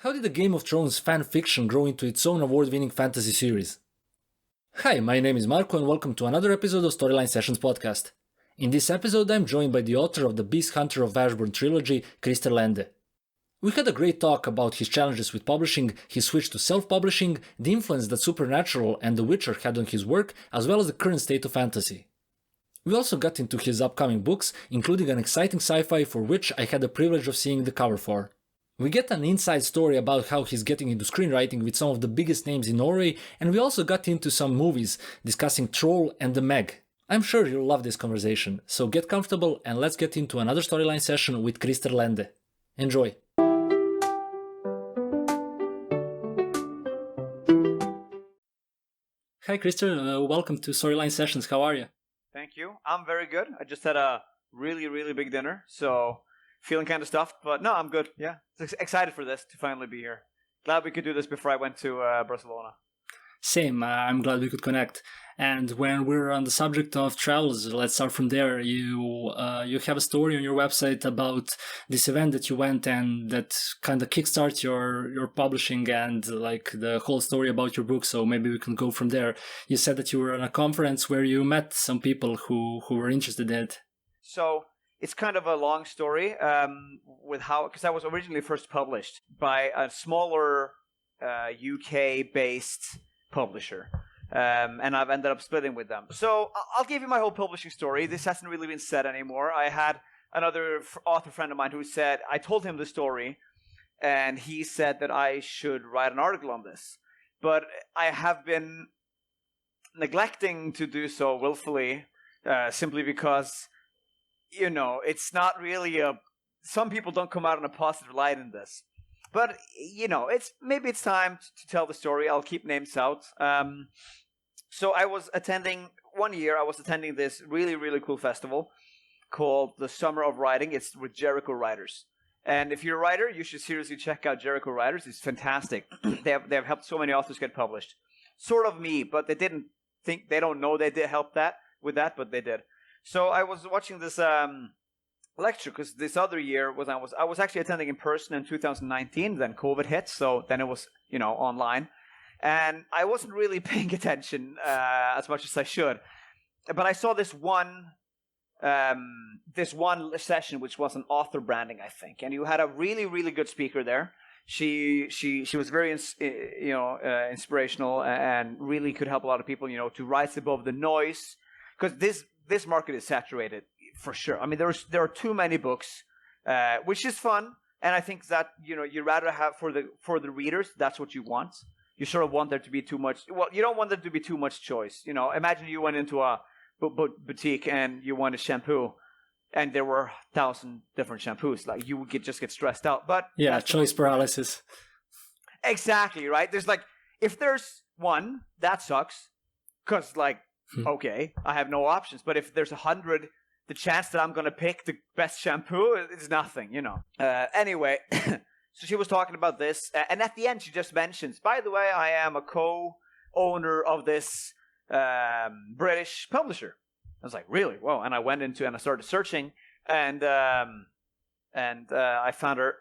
How did the Game of Thrones fan fiction grow into its own award-winning fantasy series? Hi, my name is Marco and welcome to another episode of Storyline Sessions podcast. In this episode I'm joined by the author of the Beast Hunter of Ashbourn trilogy, Lende. We had a great talk about his challenges with publishing, his switch to self-publishing, the influence that Supernatural and The Witcher had on his work, as well as the current state of fantasy. We also got into his upcoming books, including an exciting sci-fi for which I had the privilege of seeing the cover for. We get an inside story about how he's getting into screenwriting with some of the biggest names in Norway, and we also got into some movies, discussing Troll and The Meg. I'm sure you'll love this conversation, so get comfortable and let's get into another storyline session with Lende. Enjoy! Hi Krister, welcome to Storyline Sessions, how are you? Thank you. I'm very good. I just had a really big dinner, so feeling kind of stuffed, but no, I'm good. Yeah, excited for this to finally be here. Glad we could do this before I went to Barcelona. Same, I'm glad we could connect. And when we're on the subject of travels, let's start from there. You have a story on your website about this event that you went and that kind of kickstarts your publishing and like the whole story about your book. So maybe we can go from there. You said that you were on a conference where you met some people who were interested in it. So it's kind of a long story with how, because I was originally first published by a smaller UK-based publisher. And I've ended up splitting with them. So I'll give you my whole publishing story. This hasn't really been said anymore. I had another author friend of mine who said, I told him the story, and he said that I should write an article on this. But I have been neglecting to do so willfully, simply because, you know, it's not really some people don't come out in a positive light in this. But, you know, maybe it's time to tell the story. I'll keep names out. So I was attending this really cool festival called the Summer of Writing. It's with Jericho Writers. And if you're a writer, you should seriously check out Jericho Writers. It's fantastic. They have helped so many authors get published. Sort of me, but they don't know they did help with that, but they did. So I was watching this lecture because this other year I was actually attending in person in 2019. Then COVID hit, so then it was online, and I wasn't really paying attention as much as I should. But I saw this one session which was an author branding, I think, and you had a really good speaker there. She was very inspirational and really could help a lot of people to rise above the noise, because this market is saturated. For sure. I mean, there are too many books, which is fun, and I think that you rather have for the readers. That's what you want. You sort of want there to be too much. Well, you don't want there to be too much choice. Imagine you went into a boutique and you wanted shampoo, and there were 1,000 different shampoos. Like, you would just get stressed out. But yeah, choice paralysis. Exactly right. There's if there's one, that sucks, because okay, I have no options. But if there's 100. The chance that I'm going to pick the best shampoo is nothing, Anyway, so she was talking about this. And at the end, she just mentions, by the way, I am a co-owner of this British publisher. I was like, really? Whoa. And I went and I started searching. And I found her.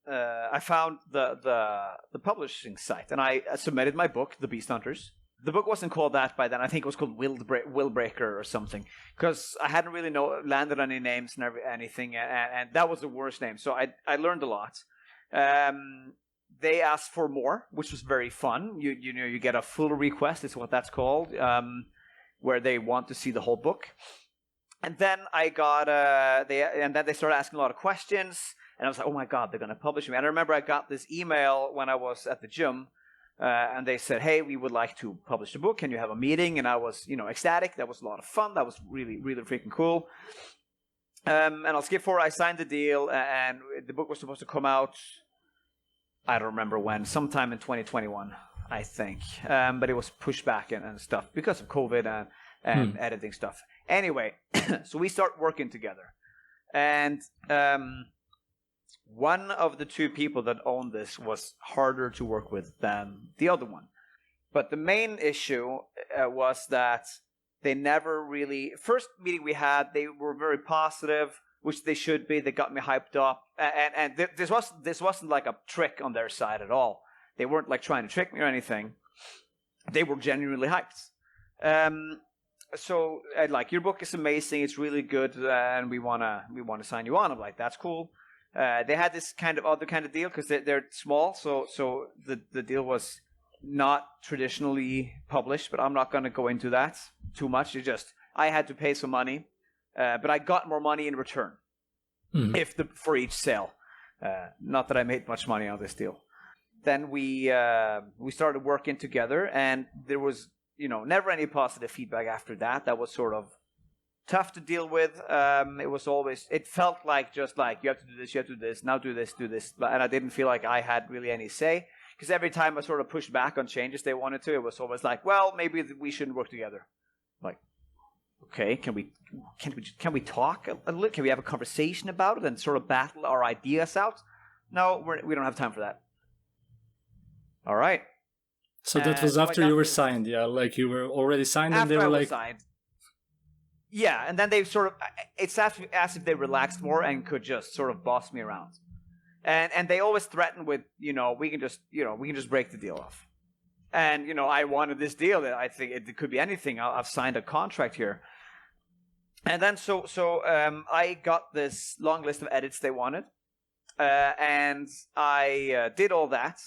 I found the publishing site. And I submitted my book, The Beast Hunters. The book wasn't called that by then. I think it was called Willbreaker or something, because I hadn't really landed any names and anything, and that was the worst name. So I learned a lot. They asked for more, which was very fun. You get a full request, is what that's called, where they want to see the whole book. And then I got then they started asking a lot of questions, and I was like, oh my god, they're going to publish me. And I remember I got this email when I was at the gym. And they said, hey, we would like to publish the book. Can you have a meeting? And I was, ecstatic. That was a lot of fun. That was really freaking cool. And I'll skip forward. I signed the deal, and the book was supposed to come out, I don't remember when, sometime in 2021, I think. But it was pushed back and stuff because of COVID and editing stuff. Anyway, so we start working together. And one of the two people that owned this was harder to work with than the other one. But the main issue was that they never really... First meeting we had, they were very positive, which they should be. They got me hyped up. this wasn't like a trick on their side at all. They weren't like trying to trick me or anything. They were genuinely hyped. So like, your book is amazing, it's really good, and we wanna sign you on. I'm like, that's cool. They had this kind of other kind of deal because they're small, so the deal was not traditionally published, but I'm not going to go into that too much. It's just I had to pay some money, but I got more money in return for each sale. Not that I made much money on this deal. Then we started working together, and there was never any positive feedback after that. That was sort of tough to deal with. It felt like just like, you have to do this, you have to do this, now do this, and I didn't feel like I had really any say. Because every time I sort of pushed back on changes they wanted to, it was always like, well, maybe we shouldn't work together. Like, okay, can we talk a little? Can we have a conversation about it and sort of battle our ideas out? No, we don't have time for that. All right. So that was after you were signed, yeah? Like, you were already signed, and they were like, signed. Yeah, and then they sort of, it's as if they relaxed more and could just sort of boss me around. And they always threaten with, we can just break the deal off. And, I wanted this deal. That I think it could be anything. I've signed a contract here. And then so I got this long list of edits they wanted. And I did all that.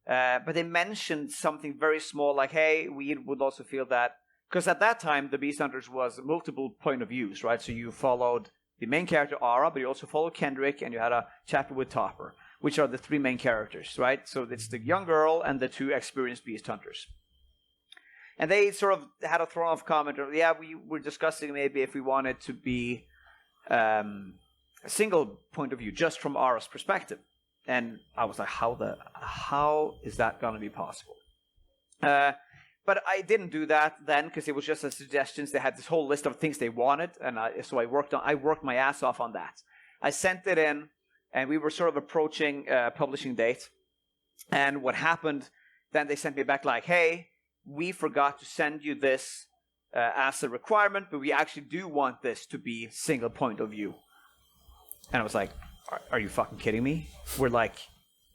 But they mentioned something very small, like, hey, we would also feel that, because at that time, the Beast Hunters was multiple point of views, right? So you followed the main character, Ara, but you also followed Kendrick, and you had a chapter with Topper, which are the three main characters, right? So it's the young girl and the two experienced Beast Hunters. And they sort of had a thrown-off comment of, yeah, we were discussing maybe if we wanted to be a single point of view, just from Ara's perspective. And I was like, how is that going to be possible? But I didn't do that then, because it was just a suggestions. They had this whole list of things they wanted, and so I worked my ass off on that. I sent it in, and we were sort of approaching publishing date. And what happened, then they sent me back like, hey, we forgot to send you this as a requirement, but we actually do want this to be single point of view. And I was like, are you fucking kidding me? We're like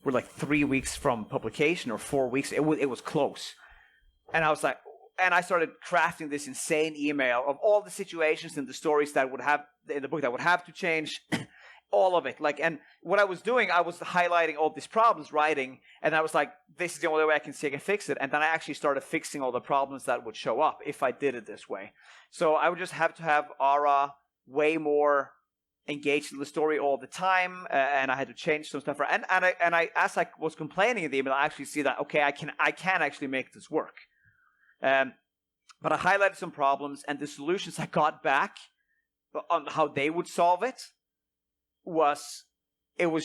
3 weeks from publication, or 4 weeks. It was close. And I was like, and I started crafting this insane email of all the situations and the stories that would have in the book that would have to change, all of it. Like, and what I was doing, I was highlighting all these problems, writing, and I was like, this is the only way I can see I can fix it. And then I actually started fixing all the problems that would show up if I did it this way. So I would just have to have Ara way more engaged in the story all the time, and I had to change some stuff. And I, as I was complaining in the email, I actually see that, okay, I can actually make this work. But I highlighted some problems, and the solutions I got back on how they would solve it was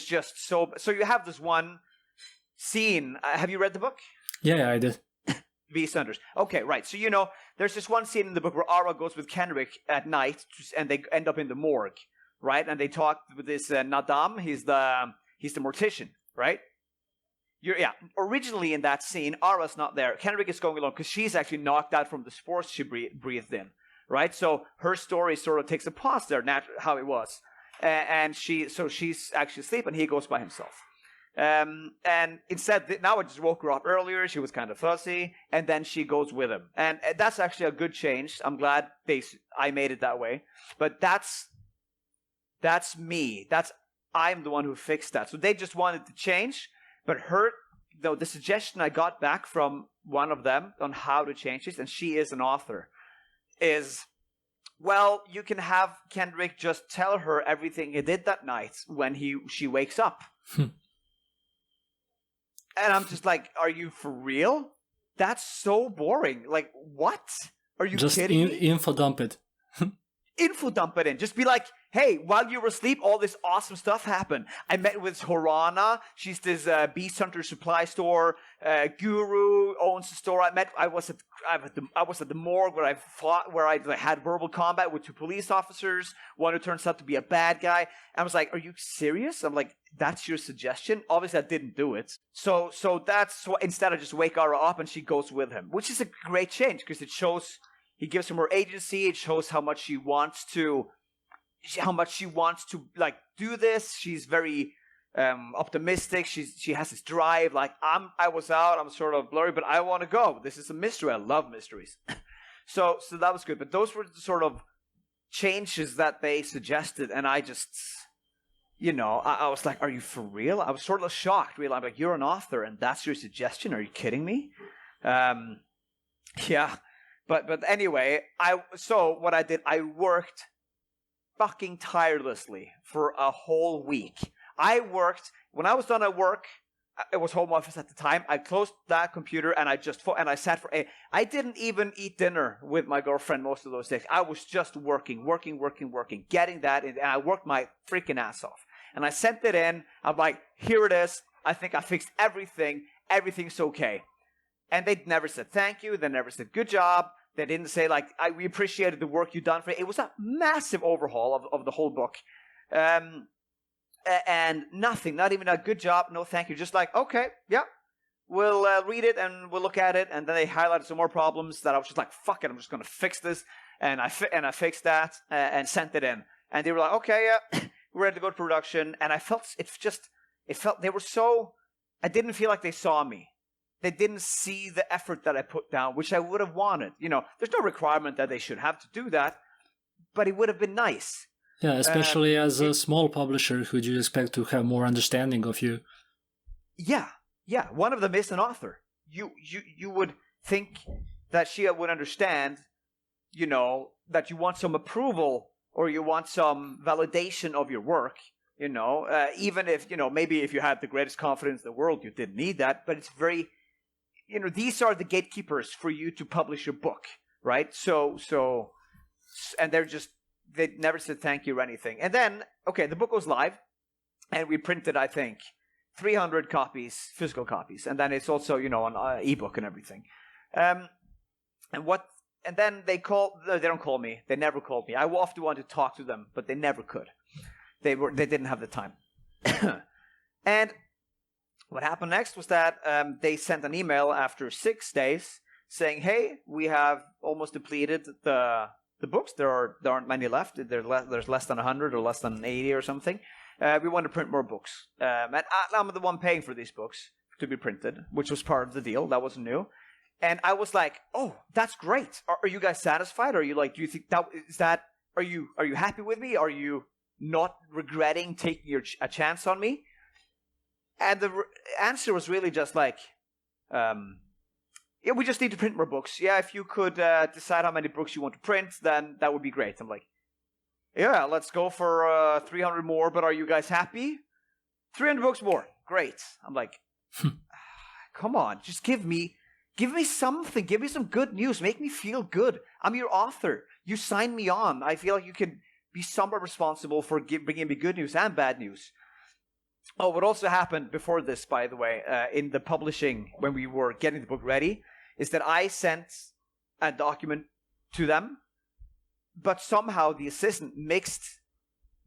just so. So you have this one scene. Have you read the book? Yeah, I did. Beast Hunters. Okay, right. So there's this one scene in the book where Ara goes with Kendrick at night, and they end up in the morgue, right? And they talk with this Nadam. He's the mortician, right? Originally in that scene, Ara's not there. Kendrick is going along because she's actually knocked out from the spores she breathed in, right? So her story sort of takes a pause there, how it was. And she's actually asleep, and he goes by himself. And instead, now I just woke her up earlier. She was kind of fuzzy, and then she goes with him. And that's actually a good change. I'm glad I made it that way. But that's me. I'm the one who fixed that. So they just wanted to change. But the suggestion I got back from one of them on how to change this, and she is an author, is, well, you can have Kendrick just tell her everything he did that night when she wakes up. And I'm just like, are you for real? That's so boring. Like, what? Are you kidding me? Just info dump it. Info dump it in. Just be like, hey, while you were asleep, all this awesome stuff happened. I met with Horana. She's this Beast Hunter supply store. Guru owns the store. I was at the morgue where I had verbal combat with two police officers. One who turns out to be a bad guy. I was like, are you serious? I'm like, that's your suggestion? Obviously, I didn't do it. So that's why instead I just wake Ara up and she goes with him, which is a great change because it shows he gives her more agency. It shows how much she wants to like do this. She's very optimistic. She has this drive. Like I was out. I'm sort of blurry, but I want to go. This is a mystery. I love mysteries. so that was good. But those were the sort of changes that they suggested, and I just, I was like, "Are you for real?" I was sort of shocked. Really, I'm like, "You're an author, and that's your suggestion? Are you kidding me?" Yeah. But anyway, so what I did, I worked fucking tirelessly for a whole week. When I was done at work, it was home office at the time. I closed that computer and I sat I didn't even eat dinner with my girlfriend most of those days. I was just working, getting that in, and I worked my freaking ass off. And I sent it in. I'm like, here it is. I think I fixed everything. Everything's okay. And they never said thank you. They never said good job. They didn't say like, we appreciated the work you've done for it. It was a massive overhaul of the whole book. And nothing, not even a good job, no thank you. Just like, okay, yeah, we'll read it and we'll look at it. And then they highlighted some more problems that I was just like, fuck it, I'm just going to fix this. And I fixed that and sent it in. And they were like, okay, yeah, we're ready to go to production. And I felt, they were so, I didn't feel like they saw me. They didn't see the effort that I put down, which I would have wanted. There's no requirement that they should have to do that, but it would have been nice. Yeah, especially as a small publisher, who do you expect to have more understanding of you? Yeah. One of them is an author. You would think that she would understand, that you want some approval or you want some validation of your work, even if, maybe if you had the greatest confidence in the world, you didn't need that. But it's very, these are the gatekeepers for you to publish your book, right? So, and they never said thank you or anything. And then, okay, the book was live, and we printed, I think, 300 copies, physical copies. And then it's also, on ebook and everything. And then they don't call me. They never called me. I often wanted to talk to them, but they never could. They didn't have the time. And what happened next was that they sent an email after 6 days saying, hey, we have almost depleted the books. There aren't many left. There's less than 100 or less than 80 or something. We want to print more books. And I'm the one paying for these books to be printed, which was part of the deal. That wasn't new. And I was like, oh, that's great. Are you guys satisfied? Are you like, do you think are you happy with me? Are you not regretting taking a chance on me? And the answer was really just like, yeah, we just need to print more books. Yeah, if you could decide how many books you want to print, then that would be great. I'm like, yeah, let's go for 300 more, but are you guys happy? 300 books more. Great. I'm like, come on, just give me something. Give me some good news. Make me feel good. I'm your author. You signed me on. I feel like you can be somewhat responsible for bringing me good news and bad news. Oh, what also happened before this, by the way, in the publishing, when we were getting the book ready, is that I sent a document to them, but somehow the assistant mixed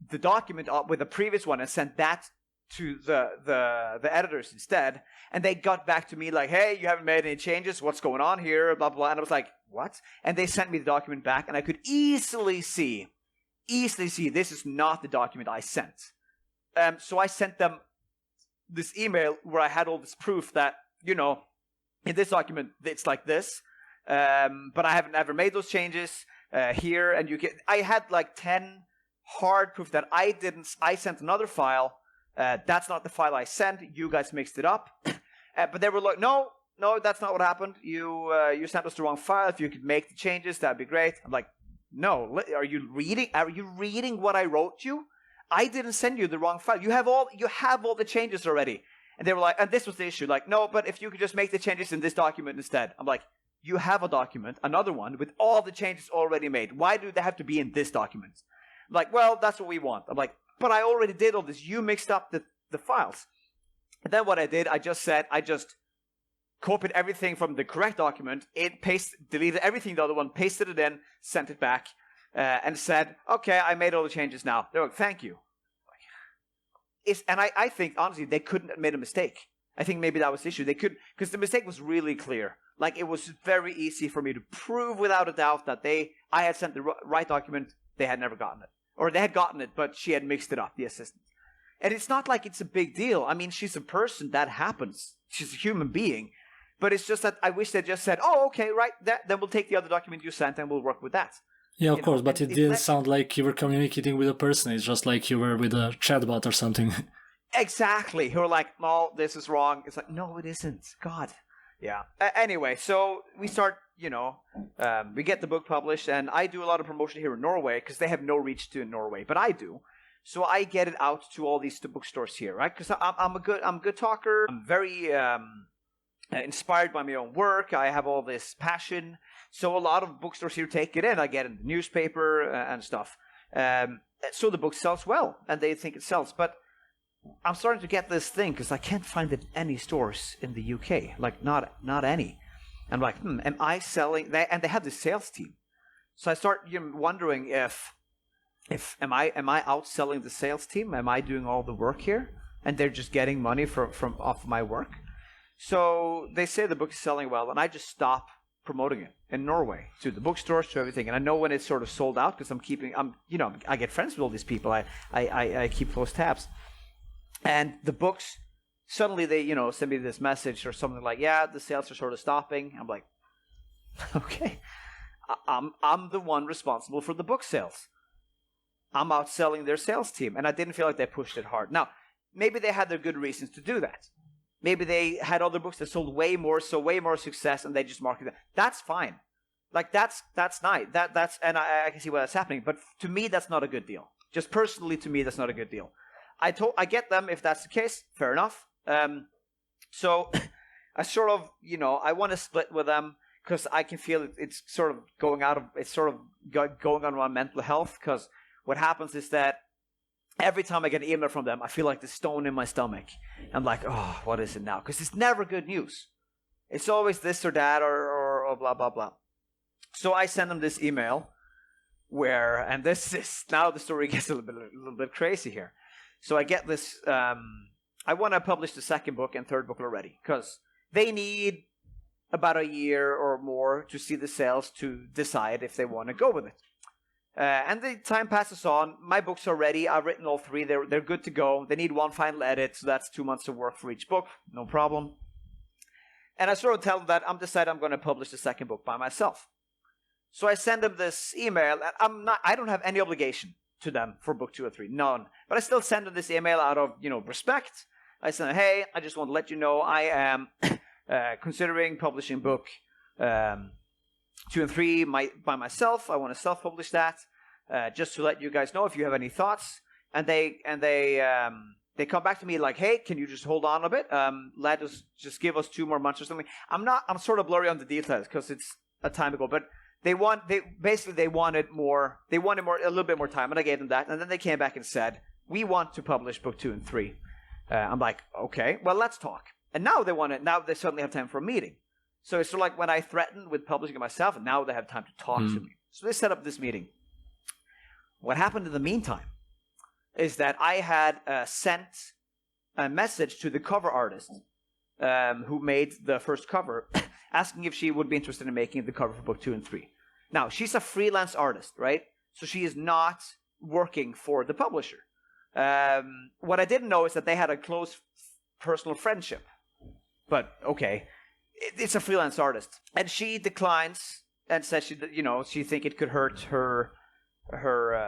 the document up with the previous one and sent that to the editors instead. And they got back to me like, hey, you haven't made any changes. What's going on here? Blah, blah, blah. And I was like, what? And they sent me the document back, and I could easily see this is not the document I sent. So I sent them this email where I had all this proof that, in this document, it's like this. But I haven't ever made those changes here. And I had like 10 hard proof that I sent another file. That's not the file I sent. You guys mixed it up. But they were like, no, that's not what happened. You sent us the wrong file. If you could make the changes, that'd be great. I'm like, no, are you reading what I wrote you? I didn't send you the wrong file. You have all the changes already. And they were like, and this was the issue. Like, no, but if you could just make the changes in this document instead. I'm like, you have a document, another one, with all the changes already made. Why do they have to be in this document? I'm like, well, that's what we want. I'm like, but I already did all this. You mixed up the files. And then what I did, I just copied everything from the correct document, deleted everything the other one, pasted it in, sent it back, and said, okay, I made all the changes now. They're like, thank you. And I think, honestly, they couldn't have made a mistake. I think maybe that was the issue. They could, because the mistake was really clear. Like, it was very easy for me to prove without a doubt that I had sent the right document. They had never gotten it. Or they had gotten it, but she had mixed it up, the assistant. And it's not like it's a big deal. I mean, she's a person. That happens. She's a human being. But it's just that I wish they just said, oh, okay, right, then we'll take the other document you sent and we'll work with that. Yeah, of course, but it didn't sound like you were communicating with a person. It's just like you were with a chatbot or something. Exactly. Who are like, no, this is wrong. It's like, no, it isn't. God. Yeah. Anyway, so we start, we get the book published, and I do a lot of promotion here in Norway because they have no reach to in Norway, but I do. So I get it out to all these bookstores here, right? Because I'm a good talker. I'm very inspired by my own work. I have all this passion. So a lot of bookstores here take it in. I get it in the newspaper and stuff. So the book sells well, and they think it sells. But I'm starting to get this thing because I can't find it in any stores in the UK. Like, not any. I'm like, am I selling? And they have this sales team. So I start wondering if am I outselling the sales team? Am I doing all the work here? And they're just getting money from off my work? So they say the book is selling well, and I just stop promoting it in Norway to the bookstores, to everything. And I know when it's sort of sold out because I get friends with all these people. I keep close tabs. And the books, suddenly they, send me this message or something like, yeah, the sales are sort of stopping. I'm like, okay, I'm the one responsible for the book sales. I'm outselling their sales team. And I didn't feel like they pushed it hard. Now, maybe they had their good reasons to do that. Maybe they had other books that sold way more success, and they just marketed them. That's fine. Like, that's nice. And I can see why that's happening. But to me, that's not a good deal. Just personally, to me, that's not a good deal. I get them if that's the case. Fair enough. So I sort of, I want to split with them because I can feel it's sort of going on my mental health. Because what happens is that every time I get an email from them, I feel like the stone in my stomach. I'm like, oh, what is it now? Because it's never good news. It's always this or that or blah, blah, blah. So I send them this email and this is, now the story gets a little bit crazy here. So I get this, I want to publish the second book and third book already because they need about a year or more to see the sales to decide if they want to go with it. And the time passes on. My books are ready. I've written all three. They're good to go. They need one final edit, so that's 2 months of work for each book. No problem. And I sort of tell them that I'm decided I'm going to publish the second book by myself. So I send them this email. And I don't have any obligation to them for book 2 or 3. None. But I still send them this email out of, respect. I send them, hey, I just want to let you know I am considering publishing book 2 and 3 by myself. I want to self-publish that. Just to let you guys know if you have any thoughts. And they come back to me like, hey, can you just hold on a bit? Let us just give us 2 more months or something. I'm sort of blurry on the details because it's a time ago, but they wanted more, a little bit more time, and I gave them that. And then they came back and said, we want to publish book 2 and 3. I'm like, okay, well, let's talk. And now they suddenly have time for a meeting. So it's sort of like when I threatened with publishing it myself, and now they have time to talk to me. So they set up this meeting. What happened in the meantime is that I had sent a message to the cover artist who made the first cover, asking if she would be interested in making the cover for book 2 and 3. Now, she's a freelance artist, right? So she is not working for the publisher. What I didn't know is that they had a close personal friendship. But, okay, it's a freelance artist. And she declines and says she think it could hurt her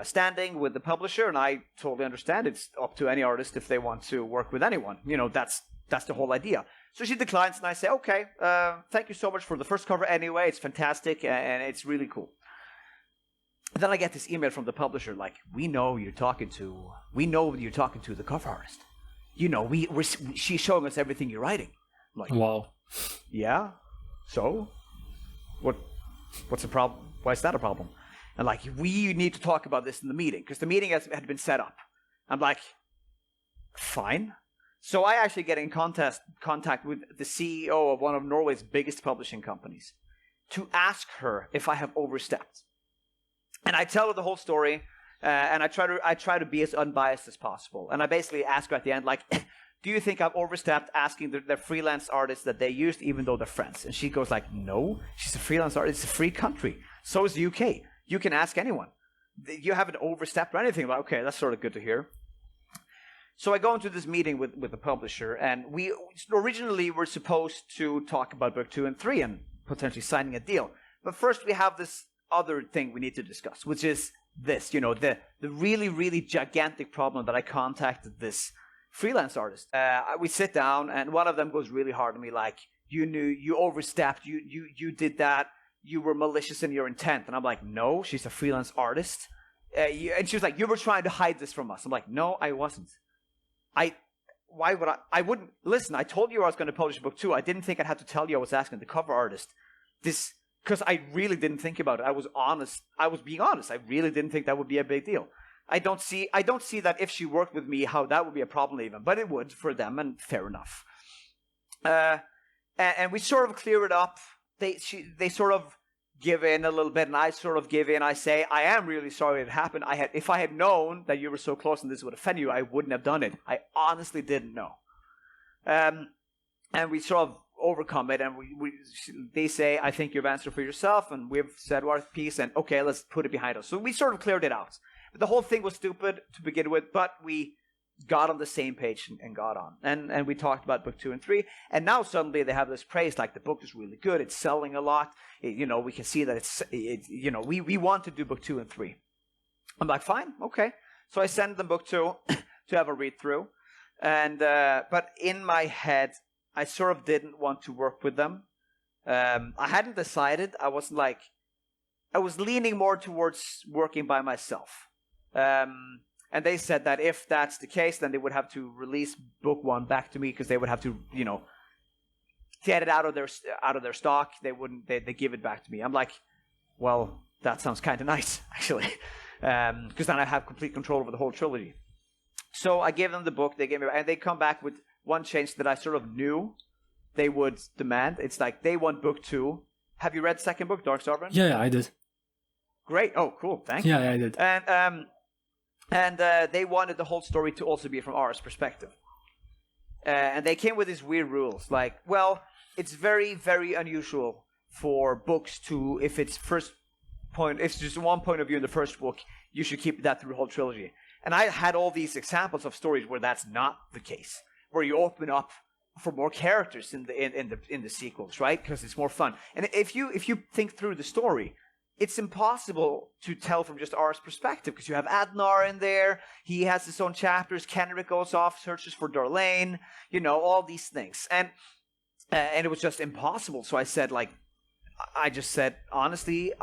standing with the publisher, and I totally understand. It's up to any artist if they want to work with anyone. That's the whole idea. So she declines, and I say, okay, thank you so much for the first cover anyway. It's fantastic, and it's really cool. And then I get this email from the publisher, like, we know you're talking to the cover artist. She's showing us everything you're writing. I'm like, wow. Yeah? So? What's the problem? Why is that a problem? And like, we need to talk about this in the meeting, because the meeting had been set up. I'm like, fine. So I actually get in contact with the CEO of one of Norway's biggest publishing companies to ask her if I have overstepped. And I tell her the whole story, and I try to be as unbiased as possible. And I basically ask her at the end, like, do you think I've overstepped asking the freelance artists that they used, even though they're friends? And she goes like, no, she's a freelance artist. It's a free country. So is the UK. You can ask anyone. You haven't overstepped or anything. Like, okay, that's sort of good to hear. So I go into this meeting with the publisher, and we originally were supposed to talk about book 2 and 3 and potentially signing a deal. But first we have this other thing we need to discuss, which is this, the really, really gigantic problem that I contacted this freelance artist. We sit down, and one of them goes really hard on me, like, you overstepped, you did that, you were malicious in your intent. And I'm like, no, she's a freelance artist. And she was like, you were trying to hide this from us. I'm like, no, I wasn't. Why would I wouldn't listen. I told you I was going to publish book 2. I didn't think I'd have to tell you I was asking the cover artist this, because I really didn't think about it. I was honest. I was being honest. I really didn't think that would be a big deal. I don't see that if she worked with me, how that would be a problem even, but it would for them, and fair enough. And we sort of clear it up. They sort of give in a little bit, and I sort of give in. I say, I am really sorry it happened. If I had known that you were so close and this would offend you, I wouldn't have done it. I honestly didn't know. And we sort of overcome it, and they say, I think you've answered for yourself, and we've said our piece, and okay, let's put it behind us. So we sort of cleared it out. The whole thing was stupid to begin with, but we got on the same page and got on. And we talked about book 2 and 3, and now suddenly they have this praise, like the book is really good, it's selling a lot. We can see that we want to do book 2 and 3. I'm like, fine, okay. So I send them book 2 to have a read through, and but in my head, I sort of didn't want to work with them. I hadn't decided. I was leaning more towards working by myself. And they said that if that's the case, then they would have to release book 1 back to me, because they would have to, get it out of their stock. They give it back to me. I'm like, well, that sounds kind of nice, actually, because then I have complete control over the whole trilogy. So I gave them the book. They gave me, and they come back with one change that I sort of knew they would demand. It's like they want book 2. Have you read second book, Dark Sovereign? Yeah, I did. Great. Oh, cool. Thank you. Yeah, I did. And they wanted the whole story to also be from our perspective. And they came with these weird rules, like, well, it's very, very unusual for books to, if it's just one point of view in the first book, you should keep that through the whole trilogy. And I had all these examples of stories where that's not the case, where you open up for more characters in the sequels, right? Because it's more fun. And if you think through the story, it's impossible to tell from just R's perspective, because you have Adnar in there. He has his own chapters. Kenrick goes off, searches for Darlane, all these things. And it was just impossible. So I said, honestly,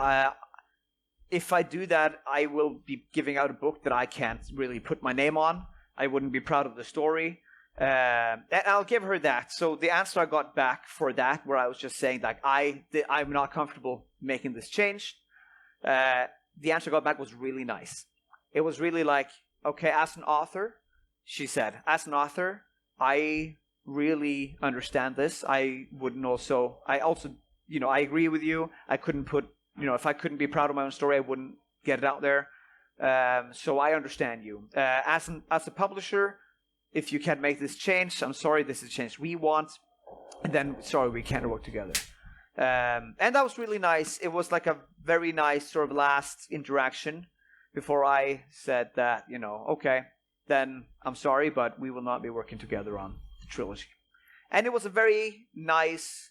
if I do that, I will be giving out a book that I can't really put my name on. I wouldn't be proud of the story. And I'll give her that. So the answer I got back for that, where I was just saying, like, I'm not comfortable making this change, the answer I got back was really nice. It was really like, okay, as an author, she said, as an author, I really understand this. I also, I agree with you. I couldn't put, if I couldn't be proud of my own story, I wouldn't get it out there. So I understand you. As a publisher, if you can't make this change, I'm sorry, this is a change we want. And then, sorry, we can't work together. And that was really nice. It was like a very nice sort of last interaction before I said that, okay, then I'm sorry, but we will not be working together on the trilogy. And it was a very nice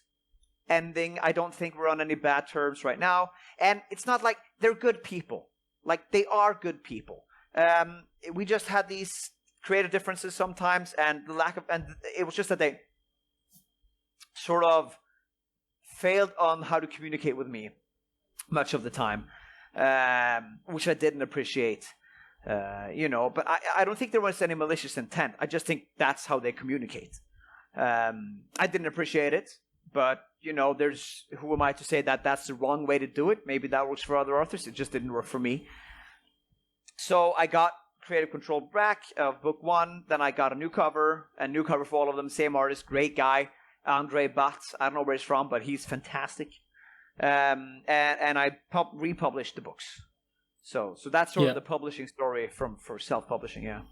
ending. I don't think we're on any bad terms right now. And it's not like they're good people. Like, they are good people. We just had these creative differences sometimes, and it was just that they sort of failed on how to communicate with me much of the time, which I didn't appreciate, but I don't think there was any malicious intent. I just think that's how they communicate. I didn't appreciate it, but who am I to say that that's the wrong way to do it? Maybe that works for other authors. It just didn't work for me. So I got creative control back of book 1. Then I got a new cover for all of them. Same artist, great guy, Andre Batz. I don't know where he's from, but he's fantastic. And I republished the books. So that's sort of the publishing story for self-publishing. Yeah.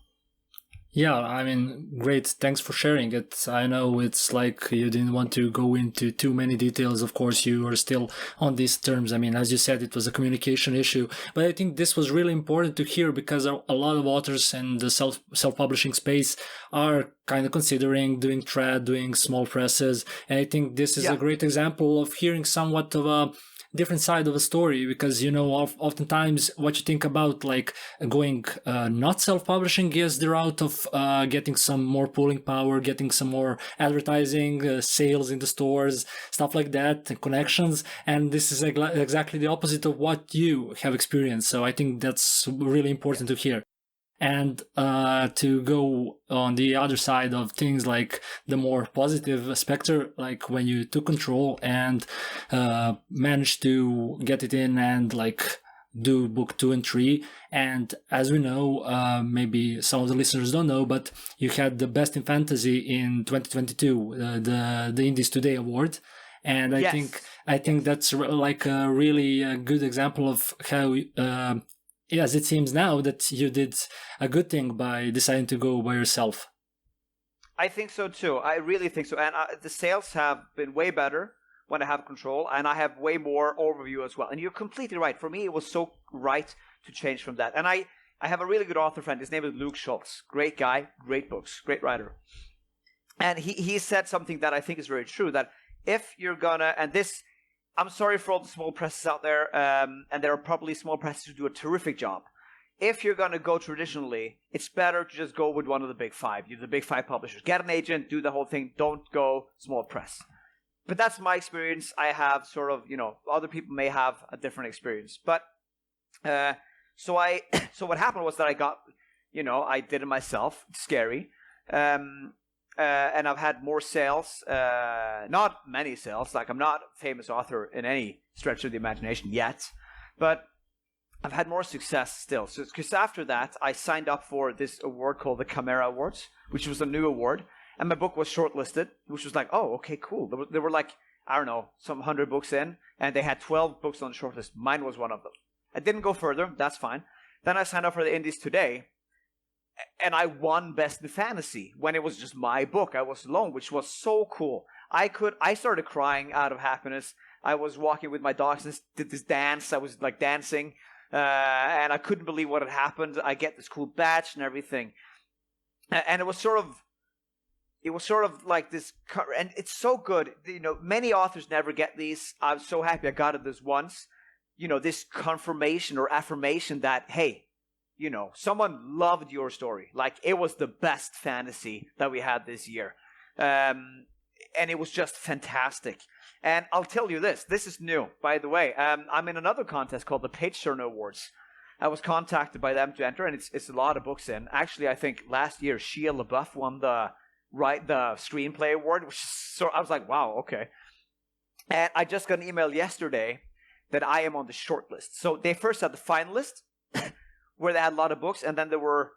Yeah, I mean, great. Thanks for sharing it. I know it's like you didn't want to go into too many details. Of course, you are still on these terms. I mean, as you said, it was a communication issue, but I think this was really important to hear because a lot of authors in the self-publishing space are kind of considering doing trad, doing small presses. And I think this is a great example of hearing somewhat of a different side of a story, because oftentimes what you think about like going not self-publishing is the route of getting some more pulling power, getting some more advertising, sales in the stores, stuff like that, and connections. And this is exactly the opposite of what you have experienced. So I think that's really important to hear. And to go on the other side of things, like the more positive Spectre, like when you took control and managed to get it in and like do book 2 and 3. And as we know, maybe some of the listeners don't know, but you had the Best in Fantasy in 2022, the Indies Today Award. And I think that's like a really good example of how yes, it seems now that you did a good thing by deciding to go by yourself. I think so too. I really think so. And the sales have been way better when I have control, and I have way more overview as well. And you're completely right. For me, it was so right to change from that. And I have a really good author friend. His name is Luke Schultz. Great guy, great books, great writer. And he said something that I think is very true, that if you're gonna, and this, I'm sorry for all the small presses out there, and there are probably small presses who do a terrific job. If you're going to go traditionally, it's better to just go with one of the big five. You're the big five publishers. Get an agent, do the whole thing. Don't go small press. But that's my experience. I have sort of, other people may have a different experience. But so what happened was that I got, I did it myself. It's scary. And I've had more sales, not many sales, like I'm not a famous author in any stretch of the imagination yet, but I've had more success still. So because after that, I signed up for this award called the Chimera Awards, which was a new award, and my book was shortlisted, which was like, oh, okay, cool. There were like, I don't know, some 100 books in, and they had 12 books on the shortlist. Mine was one of them. I didn't go further, that's fine. Then I signed up for the Indies Today, and I won Best in Fantasy when it was just my book. I was alone, which was so cool. I started crying out of happiness. I was walking with my dogs and did this dance. I was like dancing, and I couldn't believe what had happened. I get this cool badge and everything, and it was sort of like this, and it's so good. Many authors never get these. I'm so happy I got it this once. This confirmation or affirmation that, hey, someone loved your story. Like, it was the best fantasy that we had this year. And it was just fantastic. And I'll tell you this is new, by the way. I'm in another contest called the Page Turner Awards. I was contacted by them to enter, and it's a lot of books in. Actually, I think last year, Shia LaBeouf won the screenplay award, which is I was like, wow, okay. And I just got an email yesterday that I am on the short list. So they first had the finalist, where they had a lot of books, and then there were,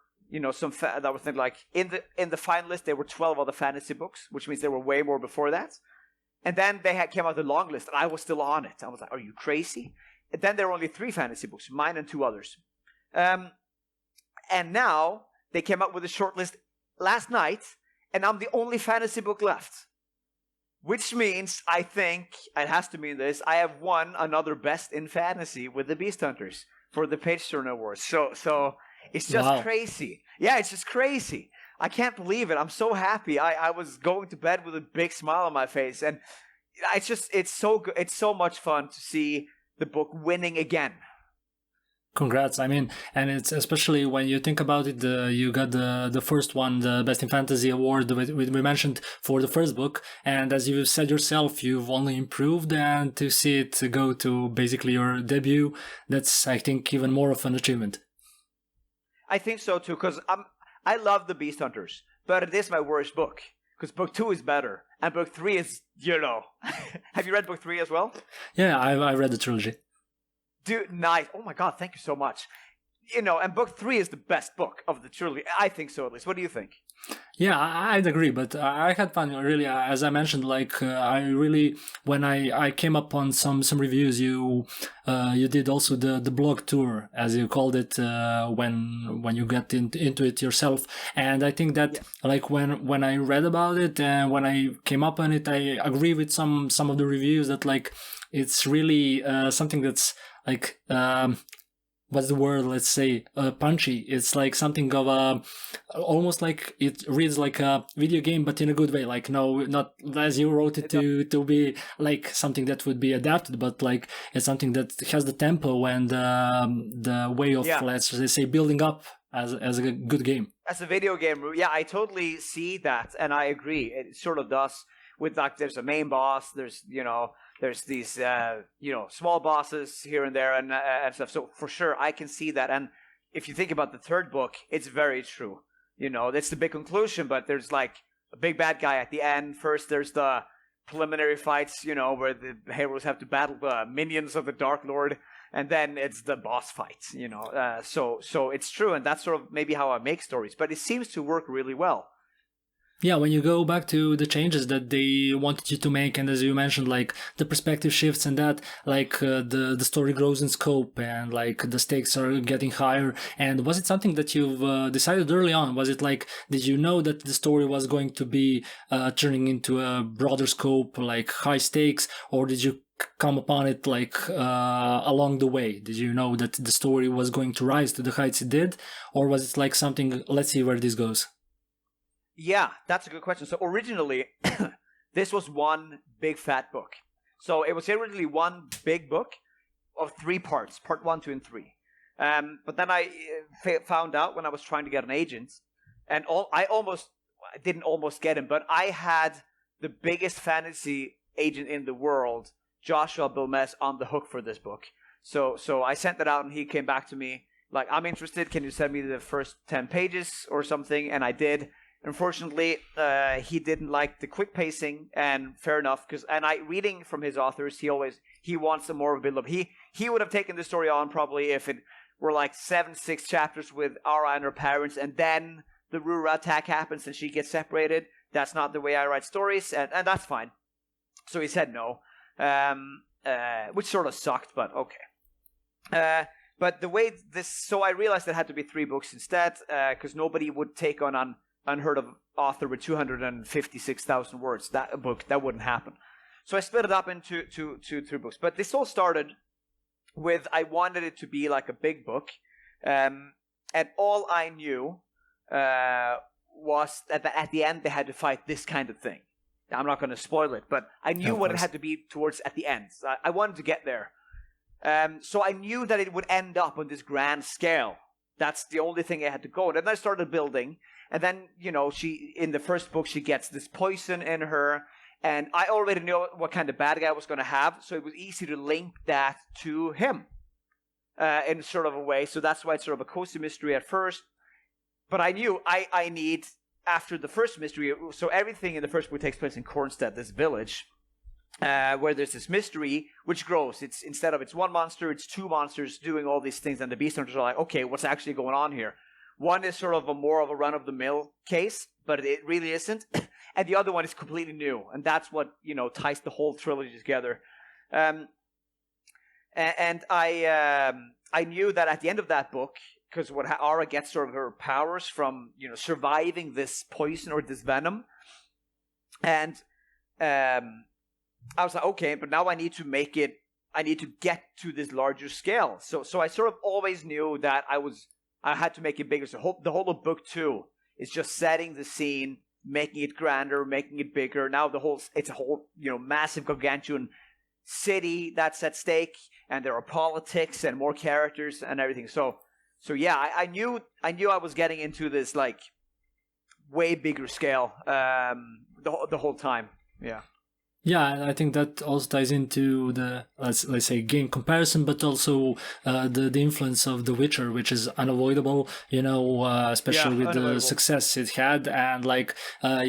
some that was like in the finalist there were 12 other fantasy books, which means there were way more before that. And then they came out the long list, and I was still on it. I was like, are you crazy? And then there were only 3 fantasy books, mine and 2 others. And now they came out with a short list last night, and I'm the only fantasy book left. Which means, I think, it has to mean this, I have won another Best in Fantasy with the Beast Hunters for the Page Turner Awards. So it's just crazy. Yeah, it's just crazy. I can't believe it. I'm so happy. I was going to bed with a big smile on my face. And it's so good. It's so much fun to see the book winning again. Congrats. I mean, and it's especially when you think about it, you got the first one, the Best in Fantasy award we mentioned for the first book. And as you said yourself, you've only improved, and to see it go to basically your debut, that's, I think, even more of an achievement. I think so too, because I love the Beast Hunters, but it is my worst book, because book 2 is better, and book 3 is, Have you read book 3 as well? Yeah, I read the trilogy. Dude, nice. Oh my God, thank you so much. and book 3 is the best book of the trilogy. I think so, at least. What do you think? Yeah, I'd agree, but I had fun. Really, as I mentioned, like I really, when I came up on some reviews, you did also the blog tour, as you called it, when you get into it yourself. And I think that like when I read about it and when I came up on it, I agree with some of the reviews that like it's really something that's like what's the word? Let's say punchy. It's like something of a almost like it reads like a video game, but in a good way. Like no, not as you wrote it to be like something that would be adapted, but like it's something that has the tempo and the way of let's say building up as a good game. As a video game, yeah, I totally see that, and I agree. It sort of does. With like, there's a main boss. There's there's these small bosses here and there and stuff. So for sure, I can see that. And if you think about the third book, it's very true. That's the big conclusion. But there's like a big bad guy at the end. First, there's the preliminary fights, where the heroes have to battle the minions of the Dark Lord, and then it's the boss fights. So it's true, and that's sort of maybe how I make stories. But it seems to work really well. Yeah, when you go back to the changes that they wanted you to make, and as you mentioned, like the perspective shifts and that, like the story grows in scope and like the stakes are getting higher. And was it something that you've decided early on? Was it like, did you know that the story was going to be turning into a broader scope, like high stakes, or did you come upon it like along the way? Did you know that the story was going to rise to the heights it did, or was it like something, let's see where this goes? Yeah, that's a good question. So originally, this was one big fat book. So it was originally one big book of 3 parts, part 1, 2, and 3. But then I found out when I was trying to get an agent, and I didn't almost get him, but I had the biggest fantasy agent in the world, Joshua Bilmes, on the hook for this book. So I sent it out, and he came back to me like, I'm interested. Can you send me the first 10 pages or something? And I did. Unfortunately, he didn't like the quick pacing, and fair enough. Reading from his authors, he wants a more of a build-up. He would have taken the story on probably if it were like 6 chapters with Ara and her parents, and then the Rura attack happens and she gets separated. That's not the way I write stories, and that's fine. So he said no, which sort of sucked, but okay. But the way so I realized it had to be 3 books instead, because nobody would take on an unheard of author with 256,000 words. That wouldn't happen. So I split it up into 3 books. But this all started with, I wanted it to be like a big book, and all I knew was that at the end they had to fight this kind of thing. I'm not going to spoil it, but I knew what it had to be towards at the end. So I wanted to get there. So I knew that it would end up on this grand scale. That's the only thing I had to go. And then I started building. And then, she, in the first book, she gets this poison in her. And I already knew what kind of bad guy I was going to have. So it was easy to link that to him in sort of a way. So that's why it's sort of a cozy mystery at first. But I knew I need, after the first mystery, so everything in the first book takes place in Kornstedt, this village, where there's this mystery which grows. Instead of it's 1 monster, it's 2 monsters doing all these things. And the beast hunters are like, okay, what's actually going on here? One is sort of more of a run-of-the-mill case, but it really isn't. And the other one is completely new. And that's what, ties the whole trilogy together. And I knew that at the end of that book, because what Ara gets sort of her powers from, surviving this poison or this venom. And I was like, okay, but now I need to get to this larger scale. So I sort of always knew that I had to make it bigger. So the whole of book 2 is just setting the scene, making it grander, making it bigger. Now it's a whole, massive gargantuan city that's at stake, and there are politics and more characters and everything. So yeah, I knew I was getting into this like way bigger scale the whole time. Yeah. Yeah, and I think that also ties into the let's say game comparison, but also the influence of The Witcher, which is unavoidable, especially with the success it had, and like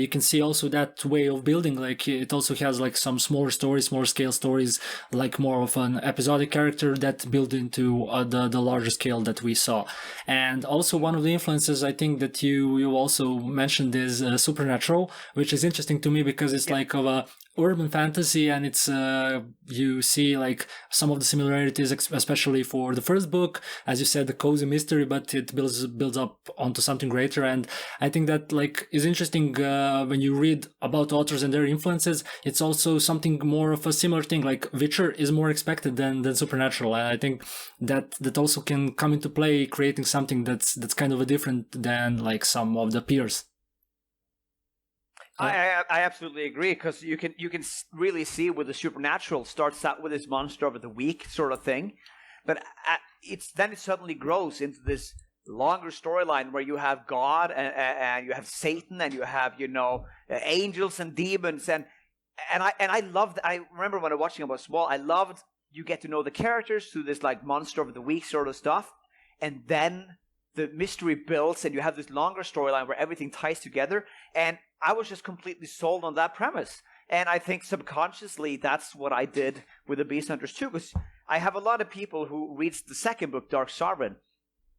you can see also that way of building. Like it also has like some smaller stories, small scale stories, like more of an episodic character that build into the larger scale that we saw. And also one of the influences I think that you also mentioned is Supernatural, which is interesting to me because it's like of a urban fantasy, and it's you see like some of the similarities, especially for the first book, as you said, the cozy mystery, but it builds up onto something greater. And I think that like is interesting when you read about authors and their influences. It's also something more of a similar thing. Like Witcher is more expected than Supernatural, and I think that also can come into play, creating something that's kind of a different than like some of the peers. I absolutely agree, because you can really see where the Supernatural starts out with this monster of the week sort of thing, but it suddenly grows into this longer storyline where you have God and you have Satan and you have angels and demons and I loved. I remember when I was watching about small, I loved you get to know the characters through this like monster of the week sort of stuff, and then the mystery builds and you have this longer storyline where everything ties together. And I was just completely sold on that premise. And I think subconsciously that's what I did with the Beast Hunters too, because I have a lot of people who reads the second book, Dark Sovereign,